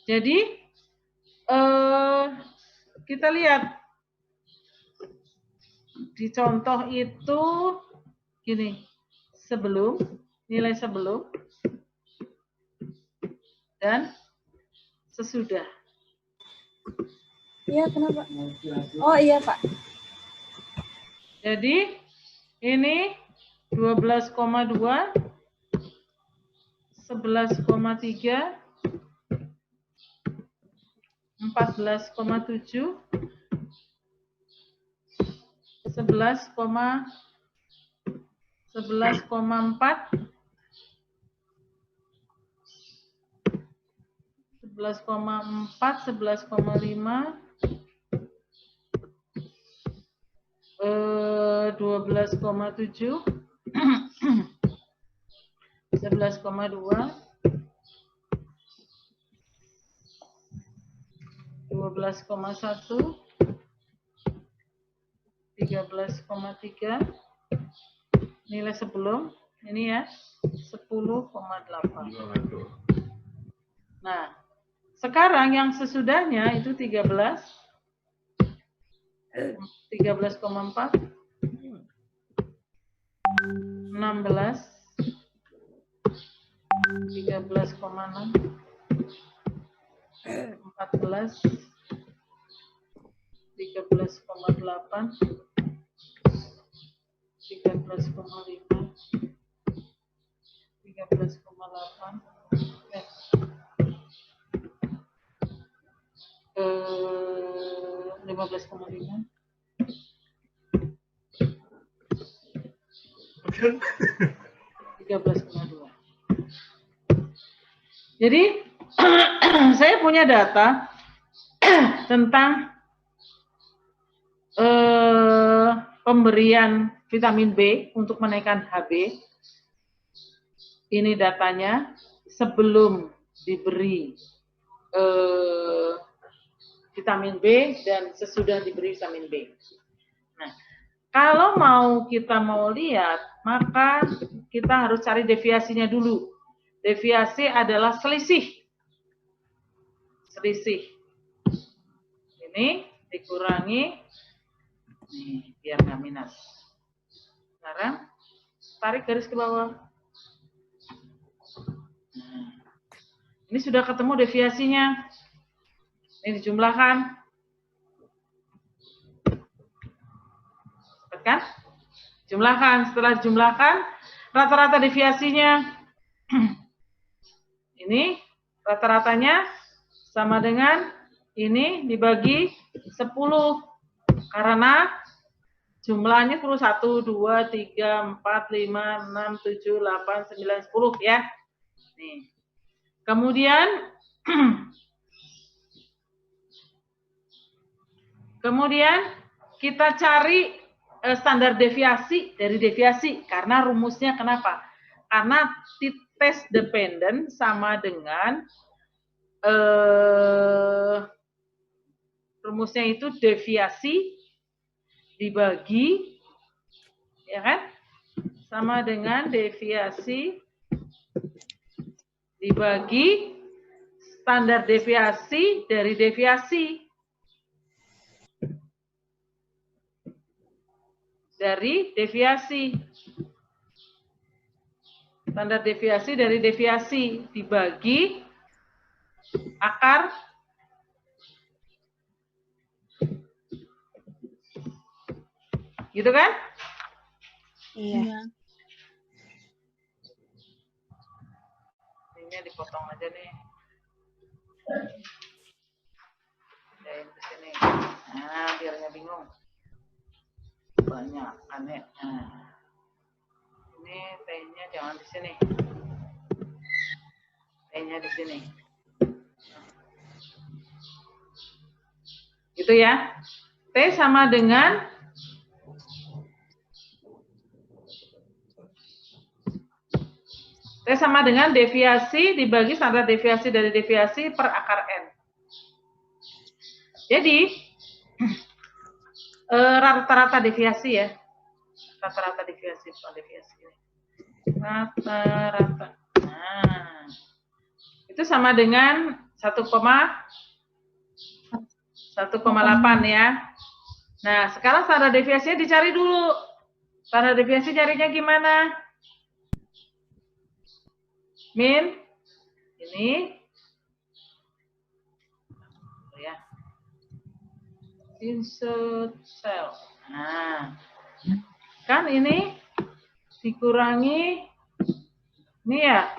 Jadi kita lihat di contoh itu gini, nilai sebelum dan sesudah. Iya, kenapa? Oh iya, Pak. Jadi ini 12,2, 11,3, 14,7, 11,4, 11,4, 11,5, 12,7, 11,2, 12,1, 13,3, nilai sebelum ini ya 10,8. Nah, sekarang yang sesudahnya itu 13,4, 16, 13,6, 14, 13,8, 13,5, 13,8, 15,5. 13,2. Jadi saya punya data tentang pemberian vitamin B untuk menaikkan HB. Ini datanya sebelum diberi vitamin B dan sesudah diberi vitamin B. Nah, kalau kita mau lihat, maka kita harus cari deviasinya dulu. Deviasi adalah selisih. Selisih. Ini dikurangi, nih, biar nggak minus. Sekarang, tarik garis ke bawah. Nah, ini sudah ketemu deviasinya. Ini dijumlahkan. Cepat kan? Jumlahkan. Setelah dijumlahkan, rata-rata deviasinya. Ini rata-ratanya sama dengan ini dibagi 10. Karena jumlahnya 1, 2, 3, 4, 5, 6, 7, 8, 9, 10 ya. Nih. Kemudian kita cari standar deviasi dari deviasi. Karena rumusnya kenapa? Karena test dependent sama dengan rumusnya itu deviasi dibagi, ya kan? Sama dengan deviasi dibagi standar deviasi dari deviasi. Dari deviasi. Standar deviasi dari deviasi dibagi akar gitu kan? Iya. Ini dipotong aja nih. Pindahin ke sini. Nah, biar nggak bingung. Banyak kan ya. Nah. Ini T-nya jangan di sini. T-nya di sini. Gitu ya. T sama dengan deviasi dibagi standar deviasi dari deviasi per akar N. Jadi, rata-rata deviasi ya. Rata-rata deviasi, bukan deviasi. Rata-rata. Nah, itu sama dengan 1,8 ya. Nah, sekarang standar deviasinya dicari dulu. Standar deviasi carinya gimana? Min, ini, ya, insert cell. Nah, kan ini dikurangi, ini ya,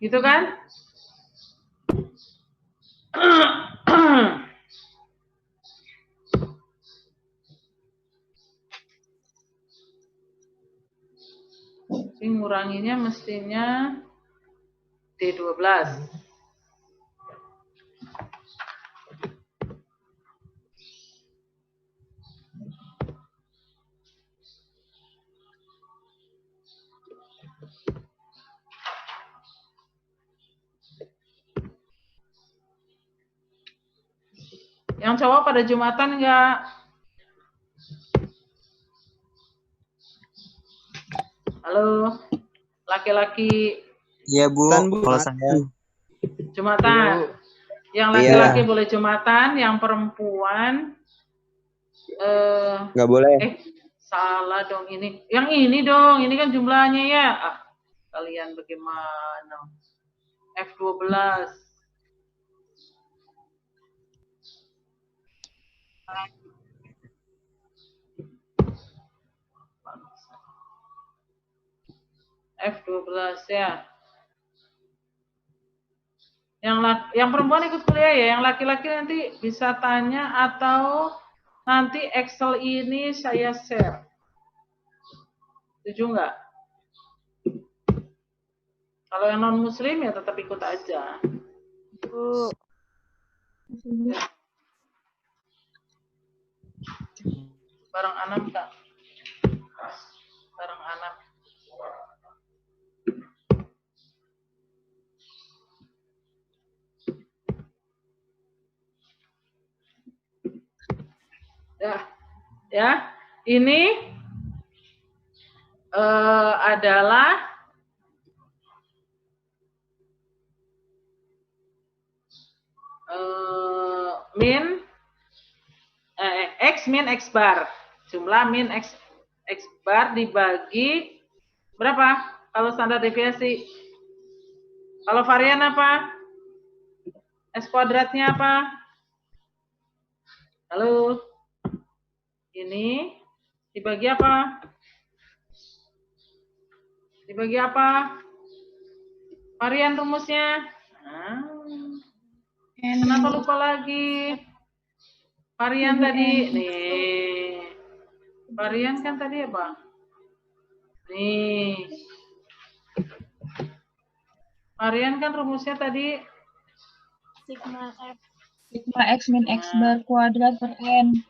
gitu kan? Ini nguranginya mestinya D12. Yang cowok pada Jumatan nggak? Halo, laki-laki. Iya Bu, Bu. kalau saya. Jumatan. Yang laki-laki boleh Jumatan, yang perempuan Nggak boleh. Salah dong ini. Yang ini dong, ini kan jumlahnya ya. Kalian bagaimana? F12. F12 ya. Yang perempuan ikut kuliah ya, yang laki-laki nanti bisa tanya atau nanti Excel ini saya share. Setuju nggak? Kalau yang non muslim ya tetap ikut aja. Bareng anak Kak. Bareng anak. Ya, ini adalah X min X bar. Jumlah min X bar dibagi berapa? Kalau standar deviasi. Kalau varian apa? S kuadratnya apa? Halo? Ini dibagi apa? Dibagi apa? Varian rumusnya? Kenapa lupa lagi? Varian tadi, nih. Varian kan tadi apa? Nih. Varian kan rumusnya tadi Sigma F. Sigma X min X bar kuadrat per N.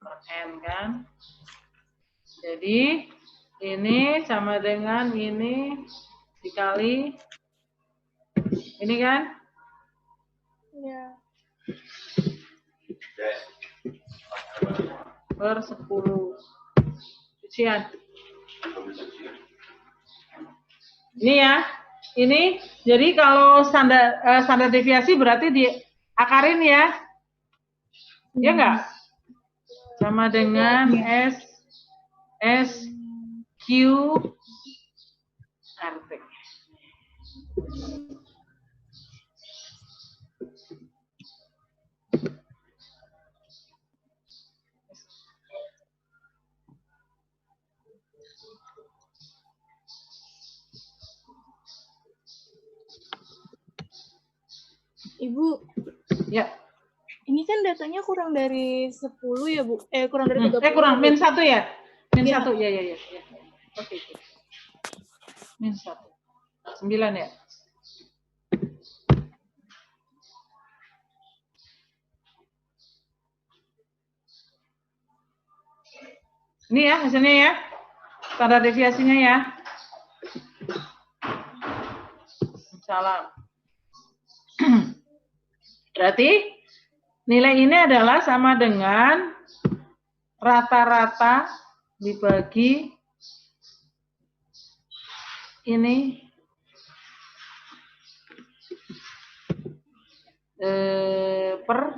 Per N kan? Jadi, ini sama dengan ini dikali ini kan? Iya. Per 10. Cucian. Ini ya. Ini jadi kalau standar deviasi berarti diakarin ya. Ya enggak? Sama dengan SQ RT. Ibu. Ya. Ini kan datanya kurang dari 10 ya, Bu? Kurang dari 30. Kurang min 1 ya? Min 1 ya. Oke. Min 1. 9 ya? Ini ya hasilnya ya. Standar deviasinya ya. Salam. Berarti nilai ini adalah sama dengan rata-rata dibagi ini per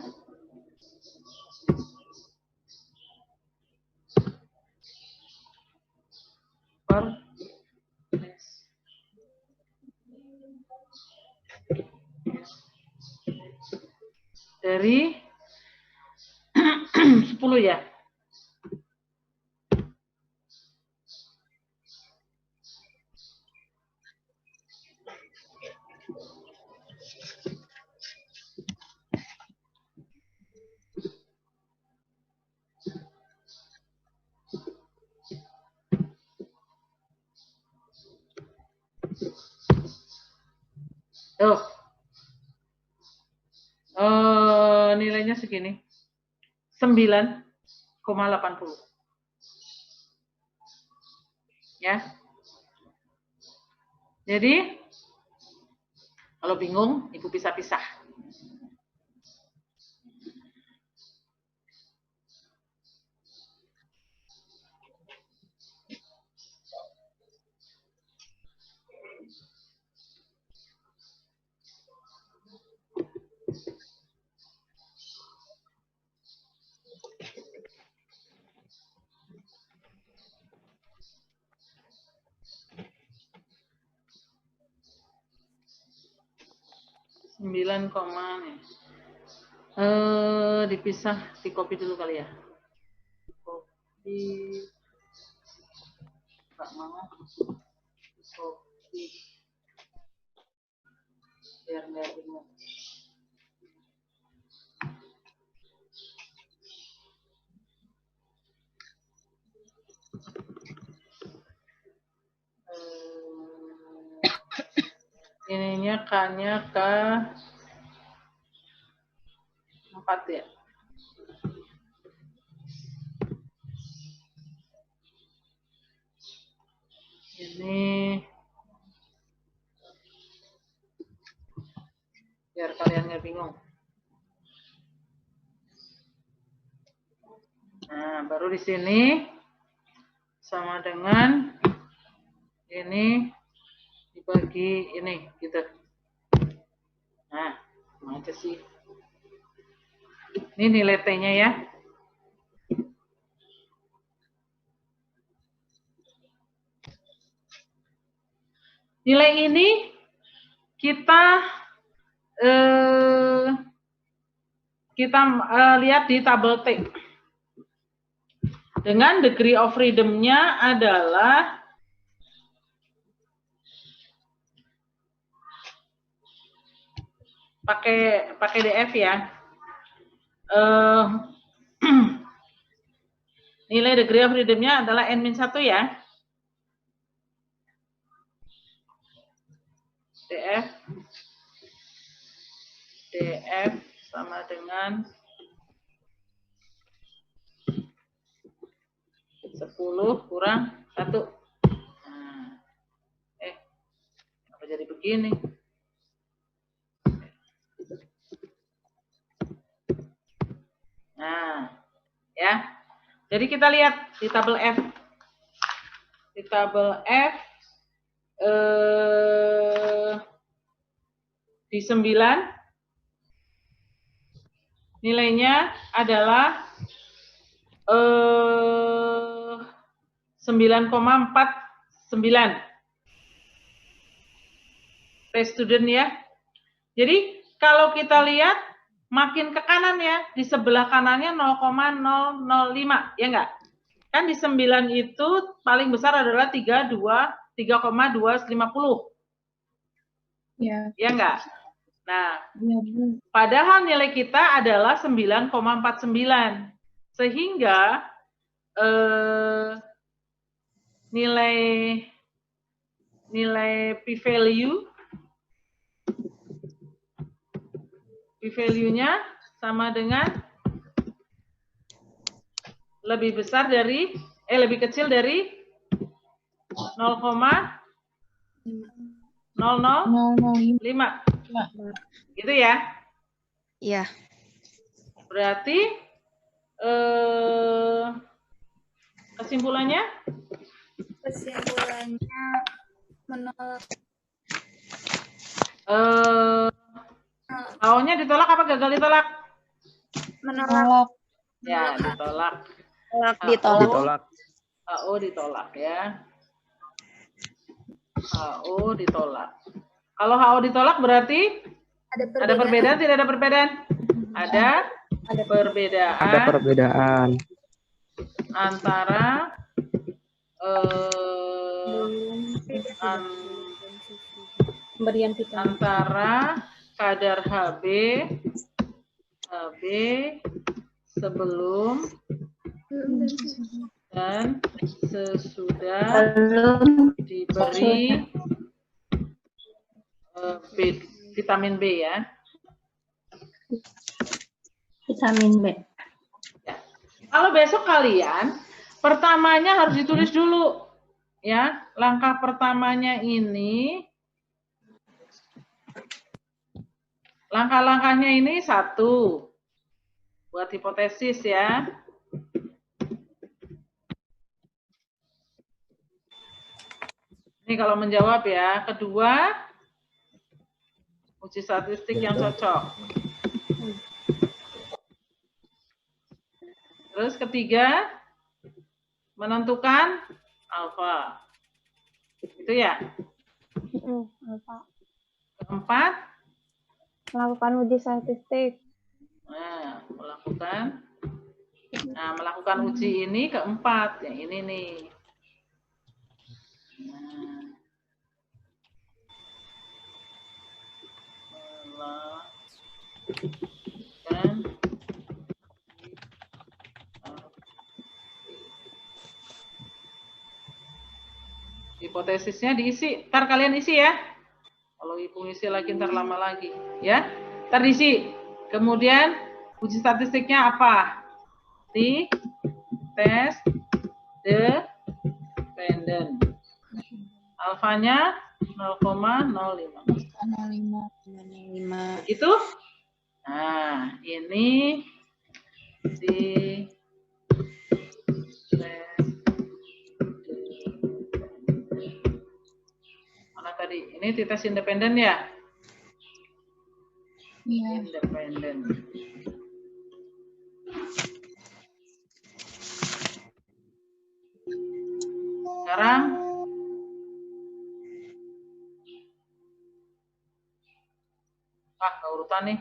dari 10 ya. Tuh. Nilainya segini. 9,80. Ya. Jadi Kalau bingung, Ibu pisah-pisah. Sembilan koma nih. Dipisah, di copy dulu kali ya. Copy. Nggak mau. Copy. Biar nggak bingung. Ininya K-nya ke 4 ya. Ini biar kalian nggak bingung. Nah, baru di sini sama dengan ini dibagi ini gitu. Nah, sama aja sih. Ini nilai T-nya ya. Nilai ini kita lihat di tabel T. Dengan degree of freedom-nya adalah pakai DF ya. Nilai degree of freedom-nya adalah N-1 ya. DF sama dengan 10 kurang 1. Nah, apa jadi begini? Nah, ya. Jadi kita lihat di tabel F. Di tabel F di 9 nilainya adalah 9,49 per student ya. Jadi kalau kita lihat makin ke kanan ya, di sebelah kanannya 0,005 ya enggak? Kan di 9 itu paling besar adalah 3,250. Ya. Ya enggak? Nah, padahal nilai kita adalah 9,49. Sehingga nilai p-value-nya sama dengan lebih besar dari lebih kecil dari 0,005. Gitu ya? Iya. Berarti kesimpulannya? Kesimpulannya menolak. HO-nya ditolak apa gagal ditolak? Menolak. Ya, ditolak. Ditolak. HO ditolak ya. HO ditolak. Kalau HO ditolak berarti ada perbedaan, tidak ada perbedaan? Ada perbedaan. Ada perbedaan antara antara kadar HB sebelum dan sesudah diberi vitamin B ya. Vitamin B. Ya. Kalau besok kalian pertamanya harus ditulis dulu ya. Langkah pertamanya ini Langkah-langkahnya ini satu, buat hipotesis ya. Ini kalau menjawab ya. Kedua, uji statistik yang cocok. Terus ketiga, menentukan alfa. Itu ya. Alfa. Keempat, Melakukan uji statistik. melakukan uji ini keempat, yang ini nih. Hipotesisnya diisi, ntar kalian isi ya. Kalau ibu ngisi lagi ntar lama lagi, ya. Ntar diisi. Kemudian uji statistiknya apa? Tes dependent. Alfanya 0,05. Itu. Nah, ini di mana tadi? Ini tes independen ya? Iya. Independen. Sekarang urutan nih.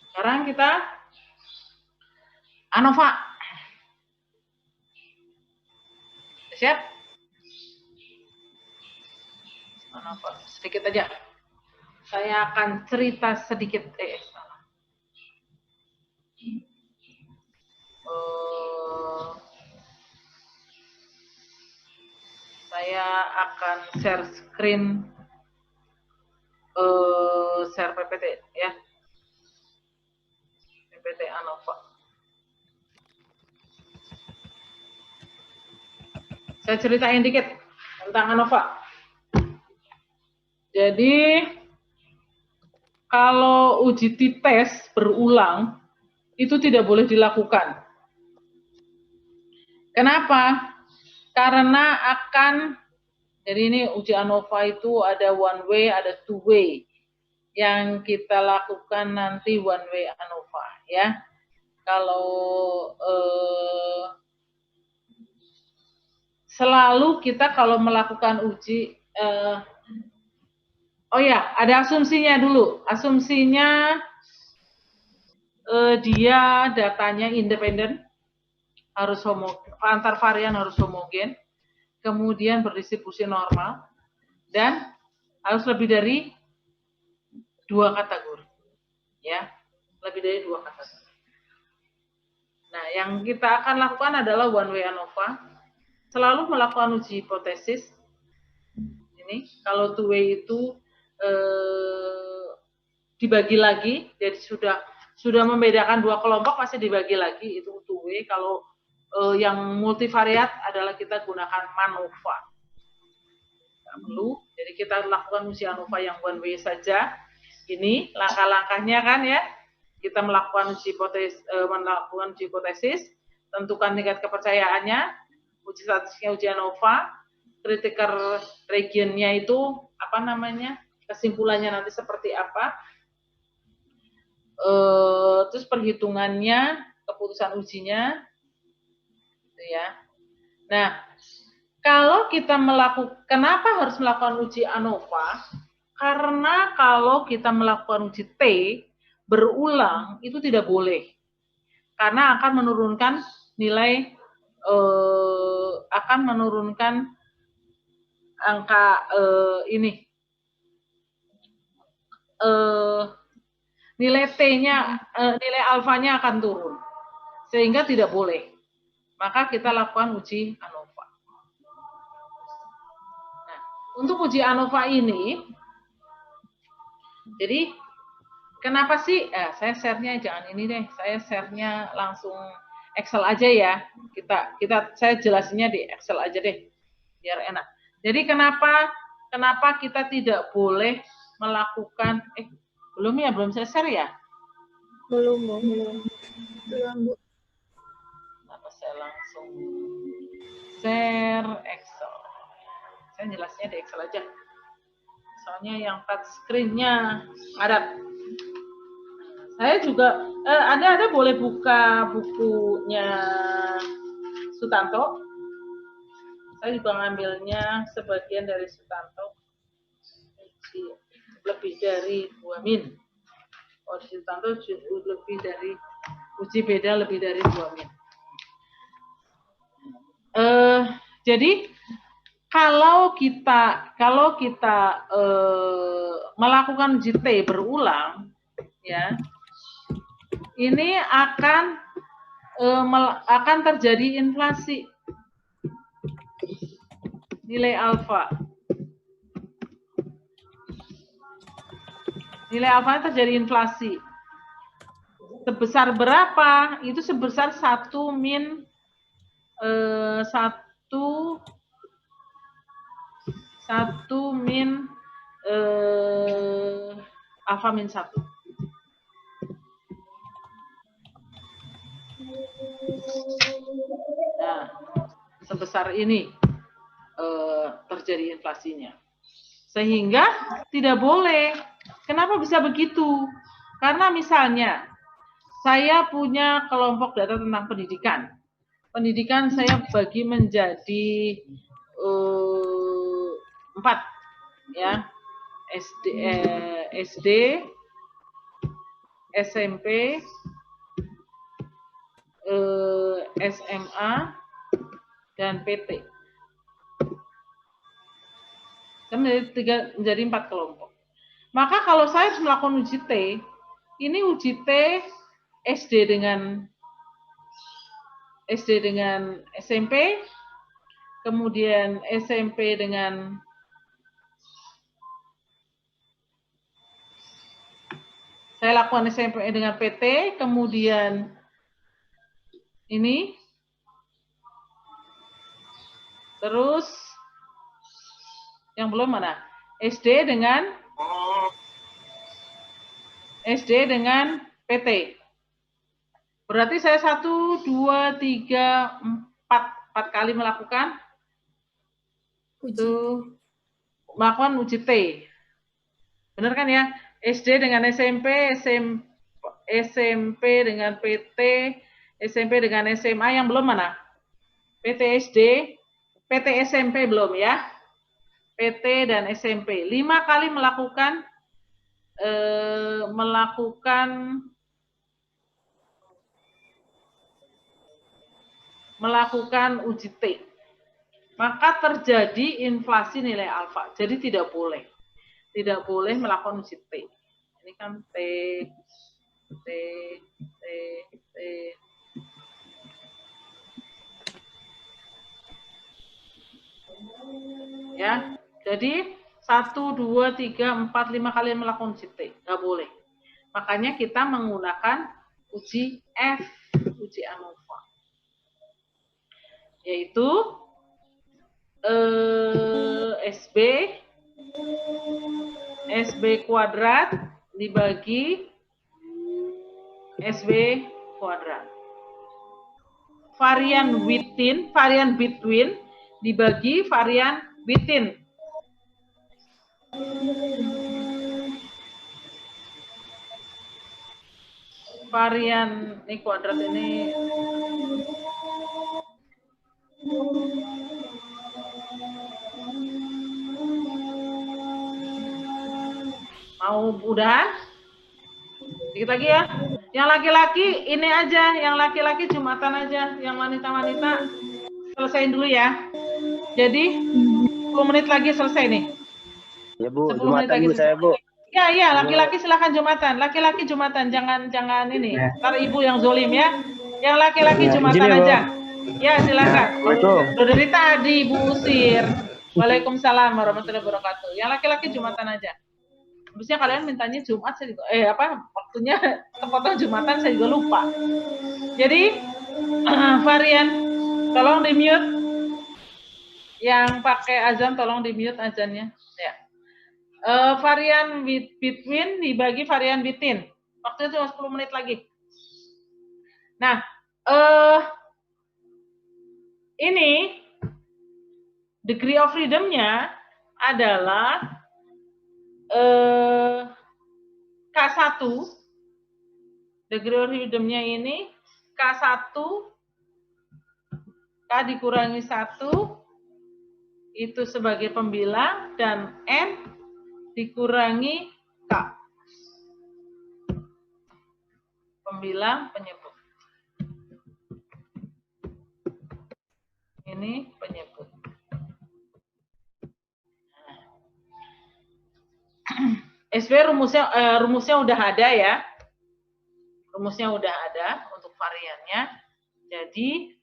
Sekarang kita ANOVA. Siap? ANOVA. Sedikit aja. Saya akan cerita sedikit. Saya akan share screen, share PPT ya. PPT ANOVA. Saya ceritain dikit tentang ANOVA. Jadi kalau uji tes berulang itu tidak boleh dilakukan. Kenapa? Karena jadi ini uji ANOVA itu ada one way, ada two way. Yang kita lakukan nanti one way ANOVA ya. Kalau selalu kita kalau melakukan uji, ada asumsinya dulu. Asumsinya dia datanya independen, harus antar varian harus homogen, kemudian berdistribusi normal, dan harus lebih dari 2 kategori, ya, lebih dari 2 kategori. Nah, yang kita akan lakukan adalah one way ANOVA, selalu melakukan uji hipotesis. Ini kalau two way itu dibagi lagi, jadi sudah membedakan 2 kelompok masih dibagi lagi, itu two way. Kalau yang multivariat adalah kita gunakan MANOVA. Nggak perlu, jadi kita lakukan uji ANOVA yang one way saja. Ini langkah-langkahnya kan ya, kita melakukan uji hipotesis, tentukan tingkat kepercayaannya, uji statistiknya uji ANOVA, critical region-nya itu apa namanya, kesimpulannya nanti seperti apa, terus perhitungannya, keputusan ujinya, gitu ya. Nah, kalau kita kenapa harus melakukan uji ANOVA? Karena kalau kita melakukan uji T berulang itu tidak boleh, karena akan menurunkan nilai, akan menurunkan angka ini, nilai T-nya, nilai alfanya akan turun, sehingga tidak boleh. Maka kita lakukan uji ANOVA. Nah, untuk uji ANOVA ini, jadi kenapa sih? Saya share-nya jangan ini deh, saya share-nya langsung Excel aja ya. Kita saya jelasinnya di Excel aja deh, biar enak. Jadi kenapa kita tidak boleh melakukan, belum saya share ya? Belum. Bu. Kenapa saya langsung share Excel? Saya jelasnya di Excel aja. Soalnya yang touch screen-nya padat. Saya juga, Anda boleh buka bukunya Sutanto. Saya juga ngambilnya sebagian dari Sutanto. Lebih dari 2 min. Oh, di Sutanto lebih dari, uji beda lebih dari 2 min. Jadi, kalau kita melakukan uji T berulang, ya, ini akan terjadi inflasi nilai alfa. Nilai alfa terjadi inflasi. Sebesar berapa? Itu sebesar 1 min 1 min alfa min 1. Nah, sebesar ini terjadi inflasinya. Sehingga tidak boleh. Kenapa bisa begitu? Karena misalnya saya punya kelompok data tentang pendidikan. Pendidikan saya bagi menjadi 4, ya, SD, SMP, SMA, dan PT. Menjadi 4 kelompok. Maka kalau saya harus melakukan uji T, ini uji T SD dengan SMP, kemudian SMP dengan saya lakukan SMP dengan PT, kemudian ini, terus yang belum mana? SD dengan PT. Berarti saya 1, 2, 3, 4 kali melakukan uji T. Benar kan ya? SD dengan SMP, SMP dengan PT, SMP dengan SMA, yang belum mana? PT SD, PT SMP belum ya? PT dan SMP. 5 kali melakukan uji T. Maka terjadi inflasi nilai alfa. Jadi tidak boleh melakukan uji T. Ini kan T. Ya, jadi 1, 2, 3, 4, 5 kali melakukan uji T. Nggak boleh. Makanya kita menggunakan uji F, uji ANOVA. Yaitu SB kuadrat dibagi SB kuadrat. Varian between dibagi varian within. Varian ini kuadrat ini mau udahan? Dikit lagi ya. Yang laki-laki ini aja, yang laki-laki Jumatan aja, yang wanita-wanita selesaiin dulu ya. Jadi 10 menit lagi selesai nih. Ya Bu, 10 menit lagi saya Bu. Ya, laki-laki silakan Jumatan. Laki-laki Jumatan, jangan ini. Ntar ibu yang zolim ya. Yang laki-laki Jumatan aja. Ya, silakan. Udah dari tadi Ibu usir. Waalaikumsalam warahmatullahi wabarakatuh. Yang laki-laki Jumatan aja. Habisnya kalian mintanya Jumat, saya juga, waktunya kepotong Jumatan, saya juga lupa. Jadi varian Tolong di-mute. Yang pakai azan tolong di-mute azannya. Ya. Varian between dibagi varian within. Waktu itu 10 menit lagi. Nah, ini degree of freedom-nya adalah K1. Degree of freedom-nya ini K1, K dikurangi 1, itu sebagai pembilang, dan N dikurangi K. Pembilang penyebut. Ini penyebut. SB rumusnya udah ada ya. Rumusnya udah ada untuk variannya. Jadi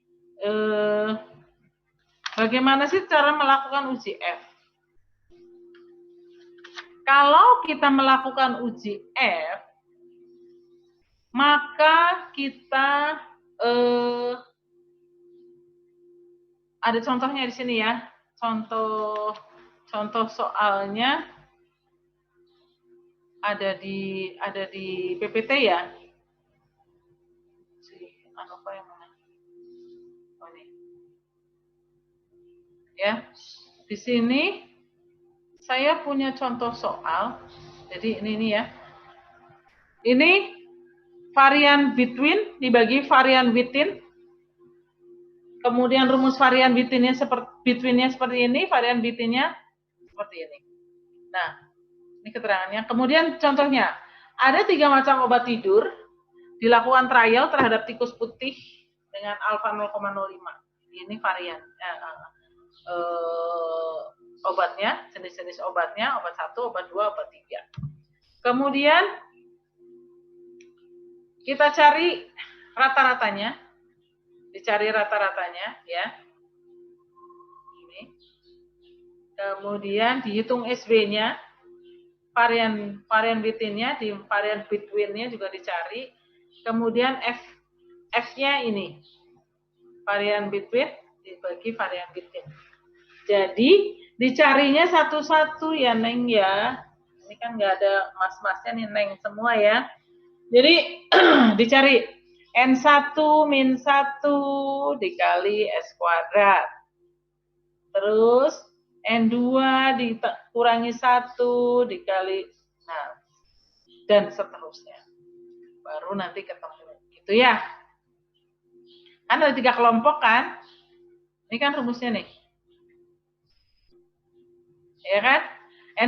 bagaimana sih cara melakukan uji F? Kalau kita melakukan uji F, maka kita ada contohnya di sini ya. Contoh soalnya ada di PPT ya. Apa yang mana? Oh, ini. Ya, di sini saya punya contoh soal. Jadi ini ya. Ini varian between dibagi varian within. Kemudian rumus varian between-nya seperti ini, varian between-nya seperti ini. Nah, ini keterangannya. Kemudian contohnya, ada 3 macam obat tidur dilakukan trial terhadap tikus putih dengan alfa 0,05. Ini varian obatnya, jenis-jenis obatnya, obat 1, obat 2, obat 3. Kemudian kita cari rata-ratanya, dicari rata-ratanya ya. Ini. Kemudian dihitung SB-nya, varian between-nya, di varian between-nya juga dicari. Kemudian F-nya ini, varian between dibagi varian between. Jadi, dicarinya satu-satu ya, Neng ya. Ini kan nggak ada mas-masnya nih, Neng, semua ya. Jadi, dicari N1 min 1 dikali S kuadrat. Terus, N2 dikurangi 1 dikali, nah, dan seterusnya. Baru nanti ketemu. Gitu ya. Kan ada 3 kelompok kan? Ini kan rumusnya nih. Ya kan?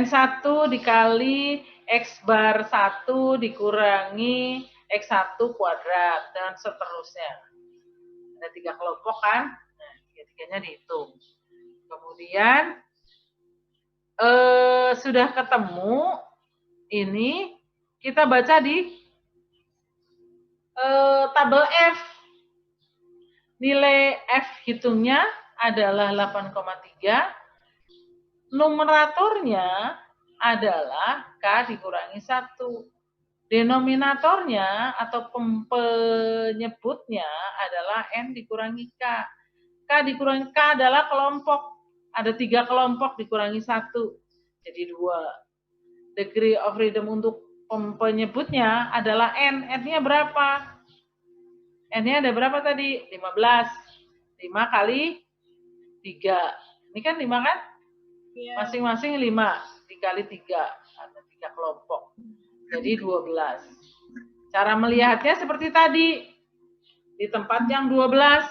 N1 dikali X bar 1 dikurangi X1 kuadrat, dan seterusnya. Ada 3 kelompok kan? Nah, 3-3-nya dihitung. Kemudian, sudah ketemu, ini kita baca di tabel F. Nilai F hitungnya adalah 8,3. Numeratornya adalah K dikurangi 1. Denominatornya atau penyebutnya adalah N dikurangi K. K dikurangi K adalah kelompok. Ada 3 kelompok dikurangi 1. Jadi 2. Degree of freedom untuk penyebutnya adalah N. N-nya berapa? N-nya ada berapa tadi? 15. 5 kali 3. Ini kan 5 kan? Masing-masing 5 dikali 3. Ada 3 kelompok. Jadi 12. Cara melihatnya seperti tadi. Di tempat yang 12.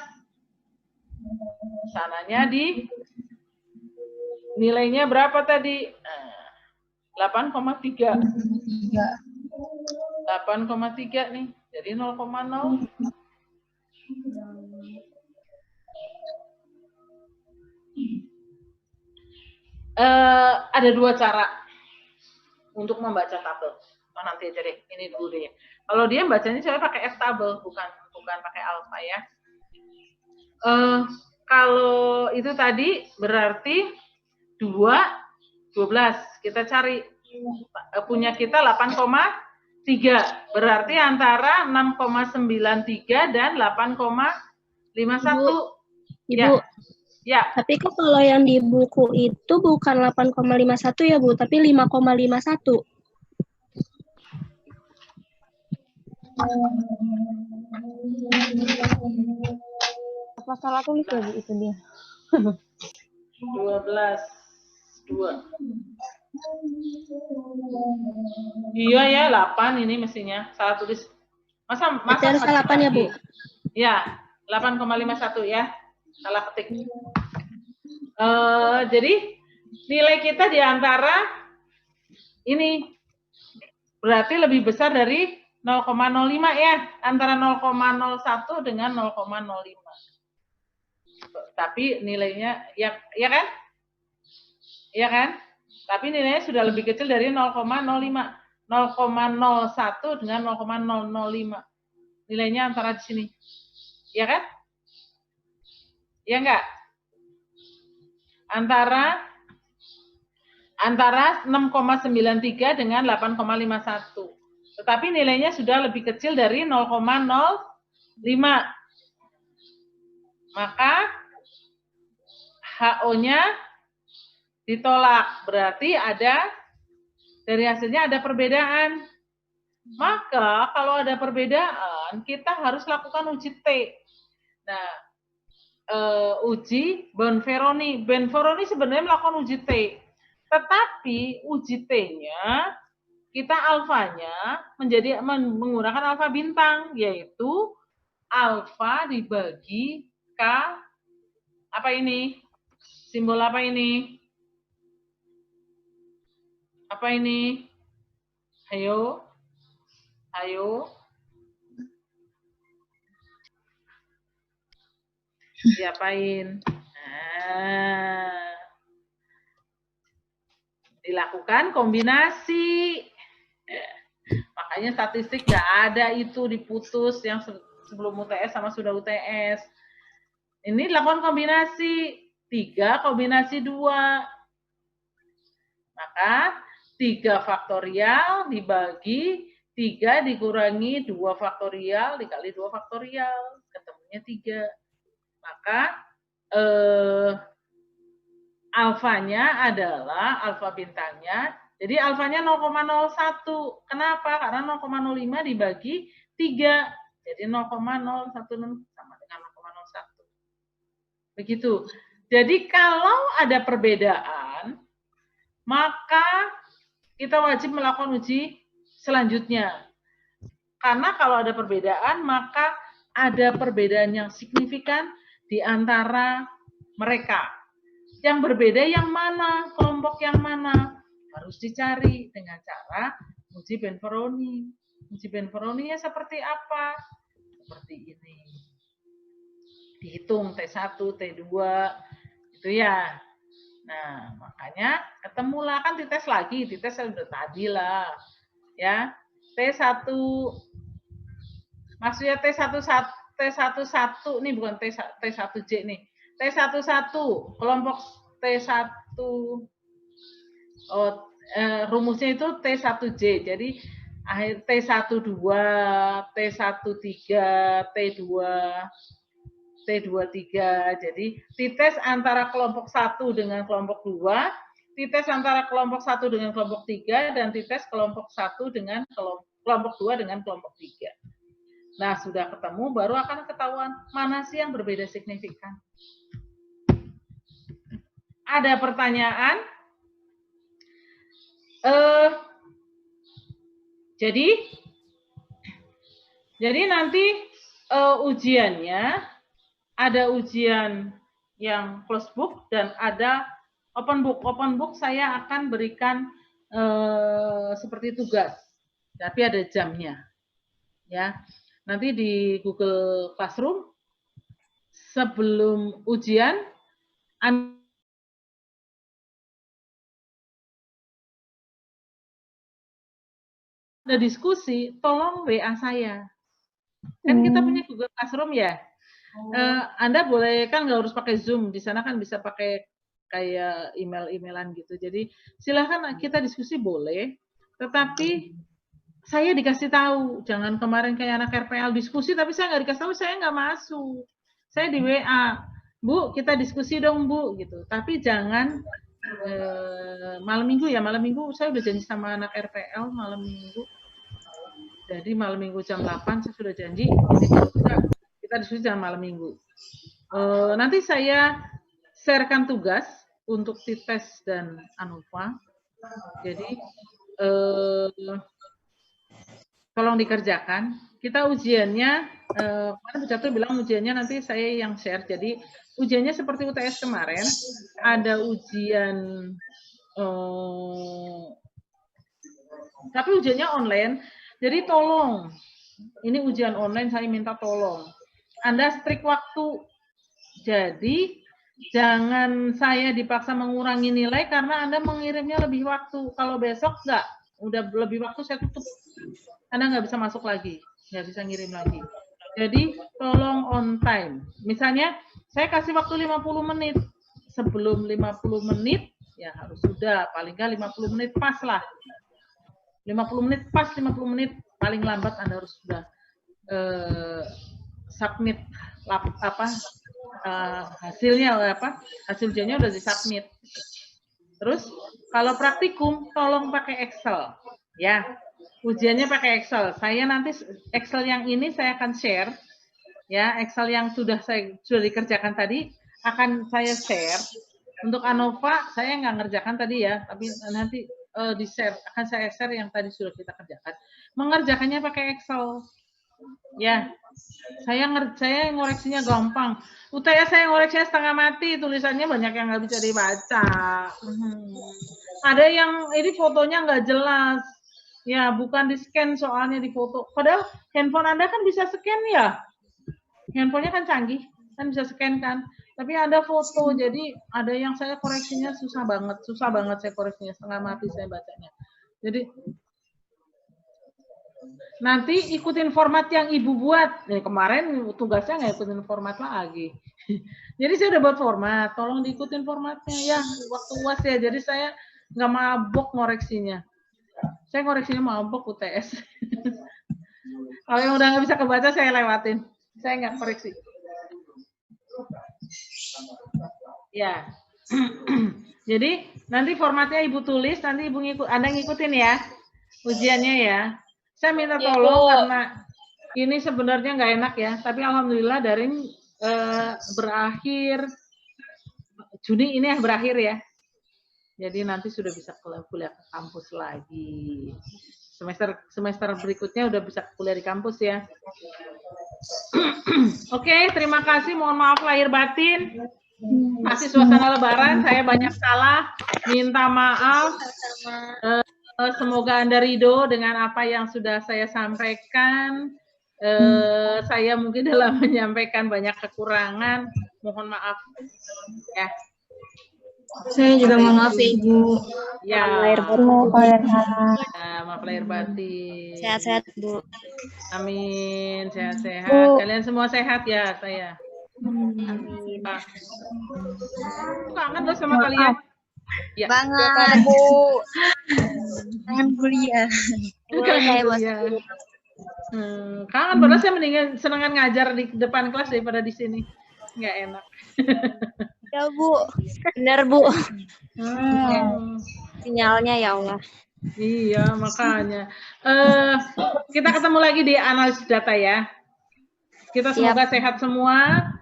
Sananya di nilainya berapa tadi? 8,3. 8,3 nih. Jadi 0,0. Ada 2 cara untuk membaca tabel. Oh, nanti aja deh, ini dulu deh. Kalau dia bacanya saya pakai F tabel, bukan pakai alfa ya. Kalau itu tadi berarti 12. Kita cari punya kita 8,3. Berarti antara 6,93 dan 8,51. Ibu. Ya. Tapi kok kalau yang di buku itu bukan 8,51 ya, Bu, tapi 5,51. Apa salah tulis ya, Bu, itu dia? 12, 2. Iya ya, 8 ini mestinya. Salah tulis. Masa harus 8 ya, Bu? Ya, 8,51 ya. Salah ketik. Jadi nilai kita di antara ini berarti lebih besar dari 0,05 ya, antara 0,01 dengan 0,05. Tapi nilainya ya kan? Ya kan? Tapi nilainya sudah lebih kecil dari 0,05. 0,01 dengan 0,005. Nilainya antara di sini. Ya kan? Ya enggak? Antara 6,93 dengan 8,51. Tetapi nilainya sudah lebih kecil dari 0,05. Maka HO-nya ditolak. Berarti dari hasilnya ada perbedaan. Maka kalau ada perbedaan, kita harus lakukan uji T. Nah, uji Bonferroni. Bonferroni sebenarnya melakukan uji T. Tetapi uji T-nya, kita alfanya menggunakan alfa bintang, yaitu alfa dibagi K, apa ini? Simbol apa ini? Apa ini? Ayo. Diapain? Nah, dilakukan kombinasi. Makanya statistik nggak ada itu diputus yang sebelum UTS sama sudah UTS. Ini dilakukan kombinasi 3 kombinasi 2. Maka 3 faktorial dibagi 3 dikurangi 2 faktorial dikali 2 faktorial. Ketemunya 3. Maka alfanya adalah alfa bintangnya. Jadi alfanya 0,01. Kenapa? Karena 0,05 dibagi 3. Jadi 0,016 sama dengan 0,01. Begitu. Jadi kalau ada perbedaan, maka kita wajib melakukan uji selanjutnya. Karena kalau ada perbedaan, maka ada perbedaan yang signifikan di antara mereka. Yang berbeda yang mana? Kelompok yang mana? Harus dicari dengan cara uji Bonferroni. Uji Bonferroni seperti apa? Seperti ini. Dihitung T1, T2, itu ya. Nah, makanya ketemulah, kan dites lagi, dites udah tadi lah. Ya. T1, maksudnya T11 nih, bukan T1J nih. T11, kelompok T1, rumusnya itu T1J. Jadi akhir T12, T13, T23. Jadi dites antara kelompok 1 dengan kelompok 2, dites antara kelompok 1 dengan kelompok 3, dan dites kelompok 1 dengan kelompok 2 dengan kelompok 3. Nah, sudah ketemu, baru akan ketahuan mana sih yang berbeda signifikan. Ada pertanyaan? Jadi nanti ujiannya ada ujian yang closed book dan ada open book. Open book saya akan berikan seperti tugas, tapi ada jamnya. Ya, nanti di Google Classroom sebelum ujian ada diskusi, tolong WA saya. Kan kita punya Google Classroom ya. Anda boleh, kan nggak harus pakai Zoom, di sana kan bisa pakai kayak email-emailan gitu. Jadi silahkan kita diskusi boleh, tetapi saya dikasih tahu, jangan kemarin kayak anak RPL diskusi tapi saya nggak dikasih tahu, saya nggak masuk. Saya di WA, Bu, kita diskusi dong Bu, gitu. Tapi jangan malam minggu ya. Malam minggu saya udah janji sama anak RPL malam minggu. Jadi malam minggu jam 8 saya sudah janji. Jadi kalau kita diskusi jam malam minggu. Nanti saya sharekan tugas untuk Tites dan Anova. Jadi tolong dikerjakan. Kita ujiannya, Bu Catur bilang ujiannya nanti saya yang share. Jadi ujiannya seperti UTS kemarin, ada ujian, tapi ujiannya online. Jadi tolong, ini ujian online, saya minta tolong. Anda strict waktu. Jadi jangan saya dipaksa mengurangi nilai karena Anda mengirimnya lebih waktu. Kalau besok enggak, udah lebih waktu saya tutup. Anda nggak bisa masuk lagi, nggak bisa ngirim lagi. Jadi tolong on time. Misalnya saya kasih waktu 50 menit. Sebelum 50 menit, ya harus sudah. Paling nggak 50 menit pas lah. 50 menit pas, 50 menit paling lambat Anda harus sudah submit hasilnya hasil ujiannya udah disubmit. Terus kalau praktikum tolong pakai Excel ya. Ujiannya pakai Excel. Saya nanti Excel yang ini saya akan share ya. Excel yang sudah dikerjakan tadi akan saya share. Untuk Anova saya nggak ngerjakan tadi ya, tapi nanti di share, akan saya share yang tadi sudah kita kerjakan. Mengerjakannya pakai Excel. Ya, saya ngoreksinya gampang. UTS saya ngoreksinya setengah mati, tulisannya banyak yang nggak bisa dibaca. Ada yang ini fotonya nggak jelas. Ya, bukan di scan soalnya di foto. Padahal handphone Anda kan bisa scan ya. Handphonenya kan canggih, kan bisa scan kan. Tapi ada foto, jadi ada yang saya koreksinya susah banget saya koreksinya, setengah mati saya bacanya. Jadi nanti ikutin format yang Ibu buat. Kemarin tugasnya nggak ikutin format lagi. Jadi saya udah buat format, tolong diikutin formatnya ya, waktu UAS ya. Jadi saya nggak mabok ngoreksinya. Saya ngoreksinya mabok UTS. Kalau yang udah nggak bisa kebaca saya lewatin. Saya nggak koreksi. Ya. Jadi nanti formatnya Ibu tulis, nanti Anda ngikutin ya ujiannya ya. Saya minta tolong karena ini sebenarnya nggak enak ya, tapi alhamdulillah daring berakhir Juni ini berakhir ya. Jadi nanti sudah bisa kuliah ke kampus lagi. Semester berikutnya udah bisa kuliah di kampus ya. Oke, terima kasih. Mohon maaf lahir batin. Masih suasana Lebaran, saya banyak salah. Minta maaf. Semoga Anda ridho dengan apa yang sudah saya sampaikan. Saya mungkin dalam menyampaikan banyak kekurangan. Mohon maaf. Ya. Saya juga mohon maaf ya Ibu. Ya. Maaf lahir batin. Sehat-sehat Bu. Amin, sehat-sehat. Kalian semua sehat ya saya. Amin. Kangen loh sama kalian. Ya. Banget Bu. Kangen kuliah. Kangen, padahal saya mendingan senengan ngajar di depan kelas daripada di sini. Nggak enak. Ya Bu, benar Bu. Sinyalnya ya Allah. Iya, makanya. Kita ketemu lagi di analisis data ya. Kita semoga sehat semua.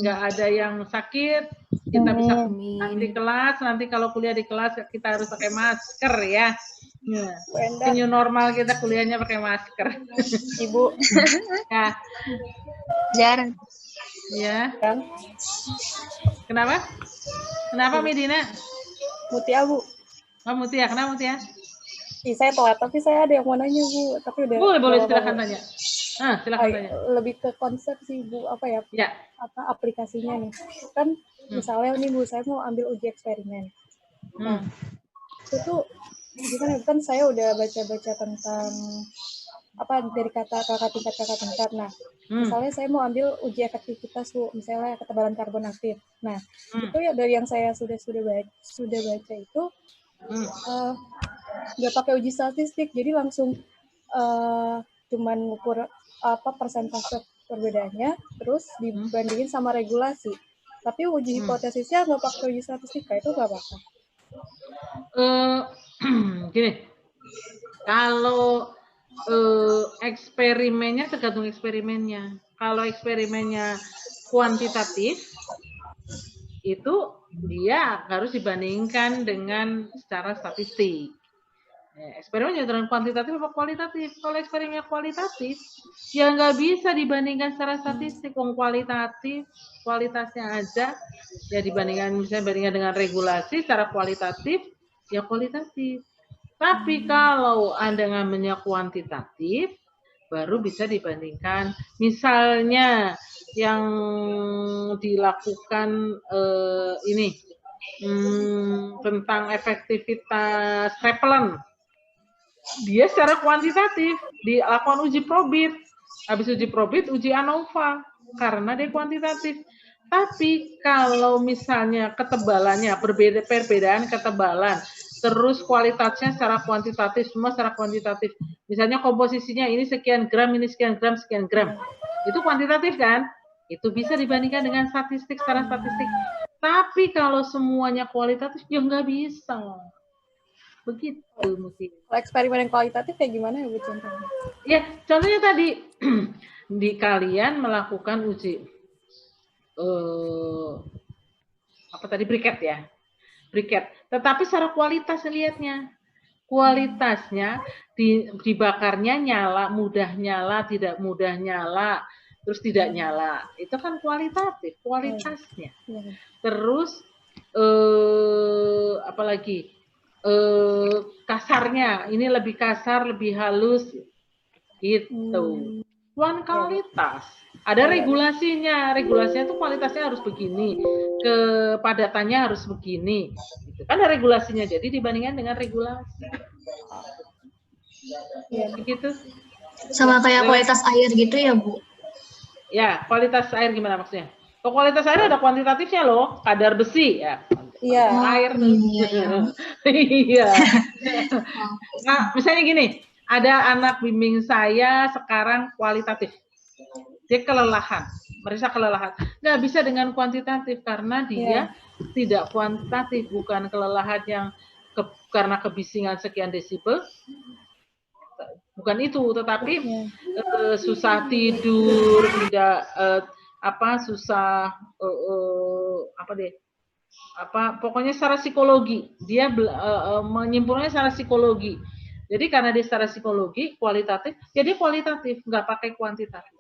Nggak ada yang sakit. Kita bisa di kelas. Nanti kalau kuliah di kelas kita harus pakai masker ya. New normal kita kuliahnya pakai masker. Ibu. Ya. Jarang. Ya. Kenapa? Kenapa Medina? Mutia Bu. Oh Mutia, kenapa Mutia? Saya telat, tapi saya ada yang mau nanya Bu. Tapi udah. Boleh silakan tanya. Silakan tanya. Lebih ke konsep sih Bu, apa ya? Ya. Apa aplikasinya nih? Kan misalnya nih Bu, saya mau ambil uji eksperimen. Nah, itu tuh gimana? Kan saya udah baca-baca tentang apa dari kakak tingkat. Nah, misalnya saya mau ambil uji efektivitas Bu, misalnya ketebalan karbon aktif. Nah, itu ya dari yang saya sudah baca itu nggak pakai uji statistik, jadi langsung cuman ngukur apa persentase perbedaannya, terus dibandingin sama regulasi. Tapi uji hipotesisnya nggak pakai uji statistika, itu nggak apa-apa. Gini, kalau eksperimennya tergantung eksperimennya. Kalau eksperimennya kuantitatif, itu dia harus dibandingkan dengan secara statistik. Eksperimennya dengan kuantitatif apa kualitatif? Kalau eksperimennya kualitatif, ya nggak bisa dibandingkan secara statistik. Kualitatif, kualitasnya aja, ya dibandingkan misalnya bandingkan dengan regulasi secara kualitatif, ya kualitatif. Tapi kalau Anda ngambilnya kuantitatif, baru bisa dibandingkan. Misalnya yang dilakukan ini tentang efektivitas repellent. Dia secara kuantitatif dilakukan uji probit. Habis uji probit, uji ANOVA karena dia kuantitatif. Tapi kalau misalnya ketebalannya perbedaan ketebalan, terus kualitasnya secara kuantitatif, semua secara kuantitatif. Misalnya komposisinya ini sekian gram, ini sekian gram, sekian gram. Itu kuantitatif kan? Itu bisa dibandingkan dengan statistik secara statistik. Tapi kalau semuanya kualitatif, ya nggak bisa. Begitu mungkin. Kalau eksperimen yang kualitatif kayak gimana ya Bu contohnya? Ya, contohnya tadi di kalian melakukan uji apa tadi briket ya, briket. Tetapi secara kualitas lihatnya, kualitasnya dibakarnya nyala, mudah nyala, tidak mudah nyala, terus tidak nyala. Itu kan kualitatif, kualitasnya. Terus apalagi kasarnya, ini lebih kasar, lebih halus, gitu. Kualitas. Ada regulasinya, regulasinya tuh kualitasnya harus begini, kepadatannya harus begini. Gitu. Kan ada regulasinya, jadi dibandingkan dengan regulasi. Begitu. Sama kayak kualitas air gitu ya, Bu? Ya, kualitas air gimana maksudnya? Kalau kualitas air ada kuantitatifnya loh, kadar besi ya. Iya. Air. Iya. Nah, misalnya gini, ada anak bimbing saya sekarang kualitatif. Dia kelelahan, merasa kelelahan. Nggak bisa dengan kuantitatif karena dia tidak kuantitatif, bukan kelelahan yang karena kebisingan sekian desibel. Bukan itu, tetapi susah tidur, tidak susah pokoknya secara psikologi dia menyimpulkannya secara psikologi. Jadi karena dia secara psikologi kualitatif, jadi kualitatif, nggak pakai kuantitatif,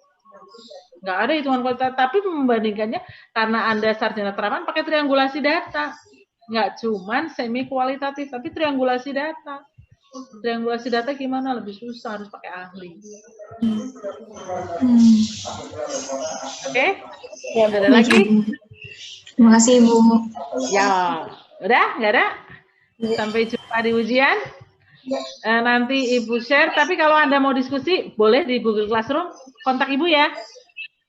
nggak ada hitungan kualitatif. Tapi membandingkannya karena Anda sarjana terapan pakai triangulasi data, nggak cuman semi kualitatif tapi triangulasi data. Triangulasi data gimana, lebih susah, harus pakai ahli. Oke? Ya, ada lagi? Terima kasih, Bu. Ya, udah? Nggak ada? Sampai jumpa di ujian. Nanti Ibu share, tapi kalau Anda mau diskusi, boleh di Google Classroom. Kontak Ibu ya.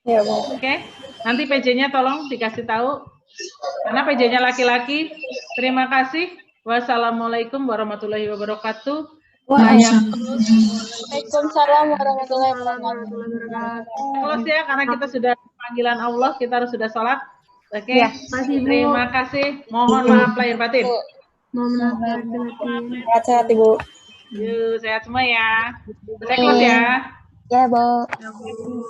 Ya, Bu. Oke? Nanti PJ-nya tolong dikasih tahu. Karena PJ-nya laki-laki. Terima kasih. Wassalamualaikum warahmatullahi wabarakatuh. Waalaikumsalam warahmatullahi wabarakatuh. Close ya, karena kita sudah panggilan Allah, kita harus sudah sholat. Oke, Ya, terima kasih. Mohon maaf lahir batin. Mohon maaf lahir batin. Sehat-sehat Ibu. Yuk, sehat semua ya. Saya close ya. Ya, Bu. Ya, Bu.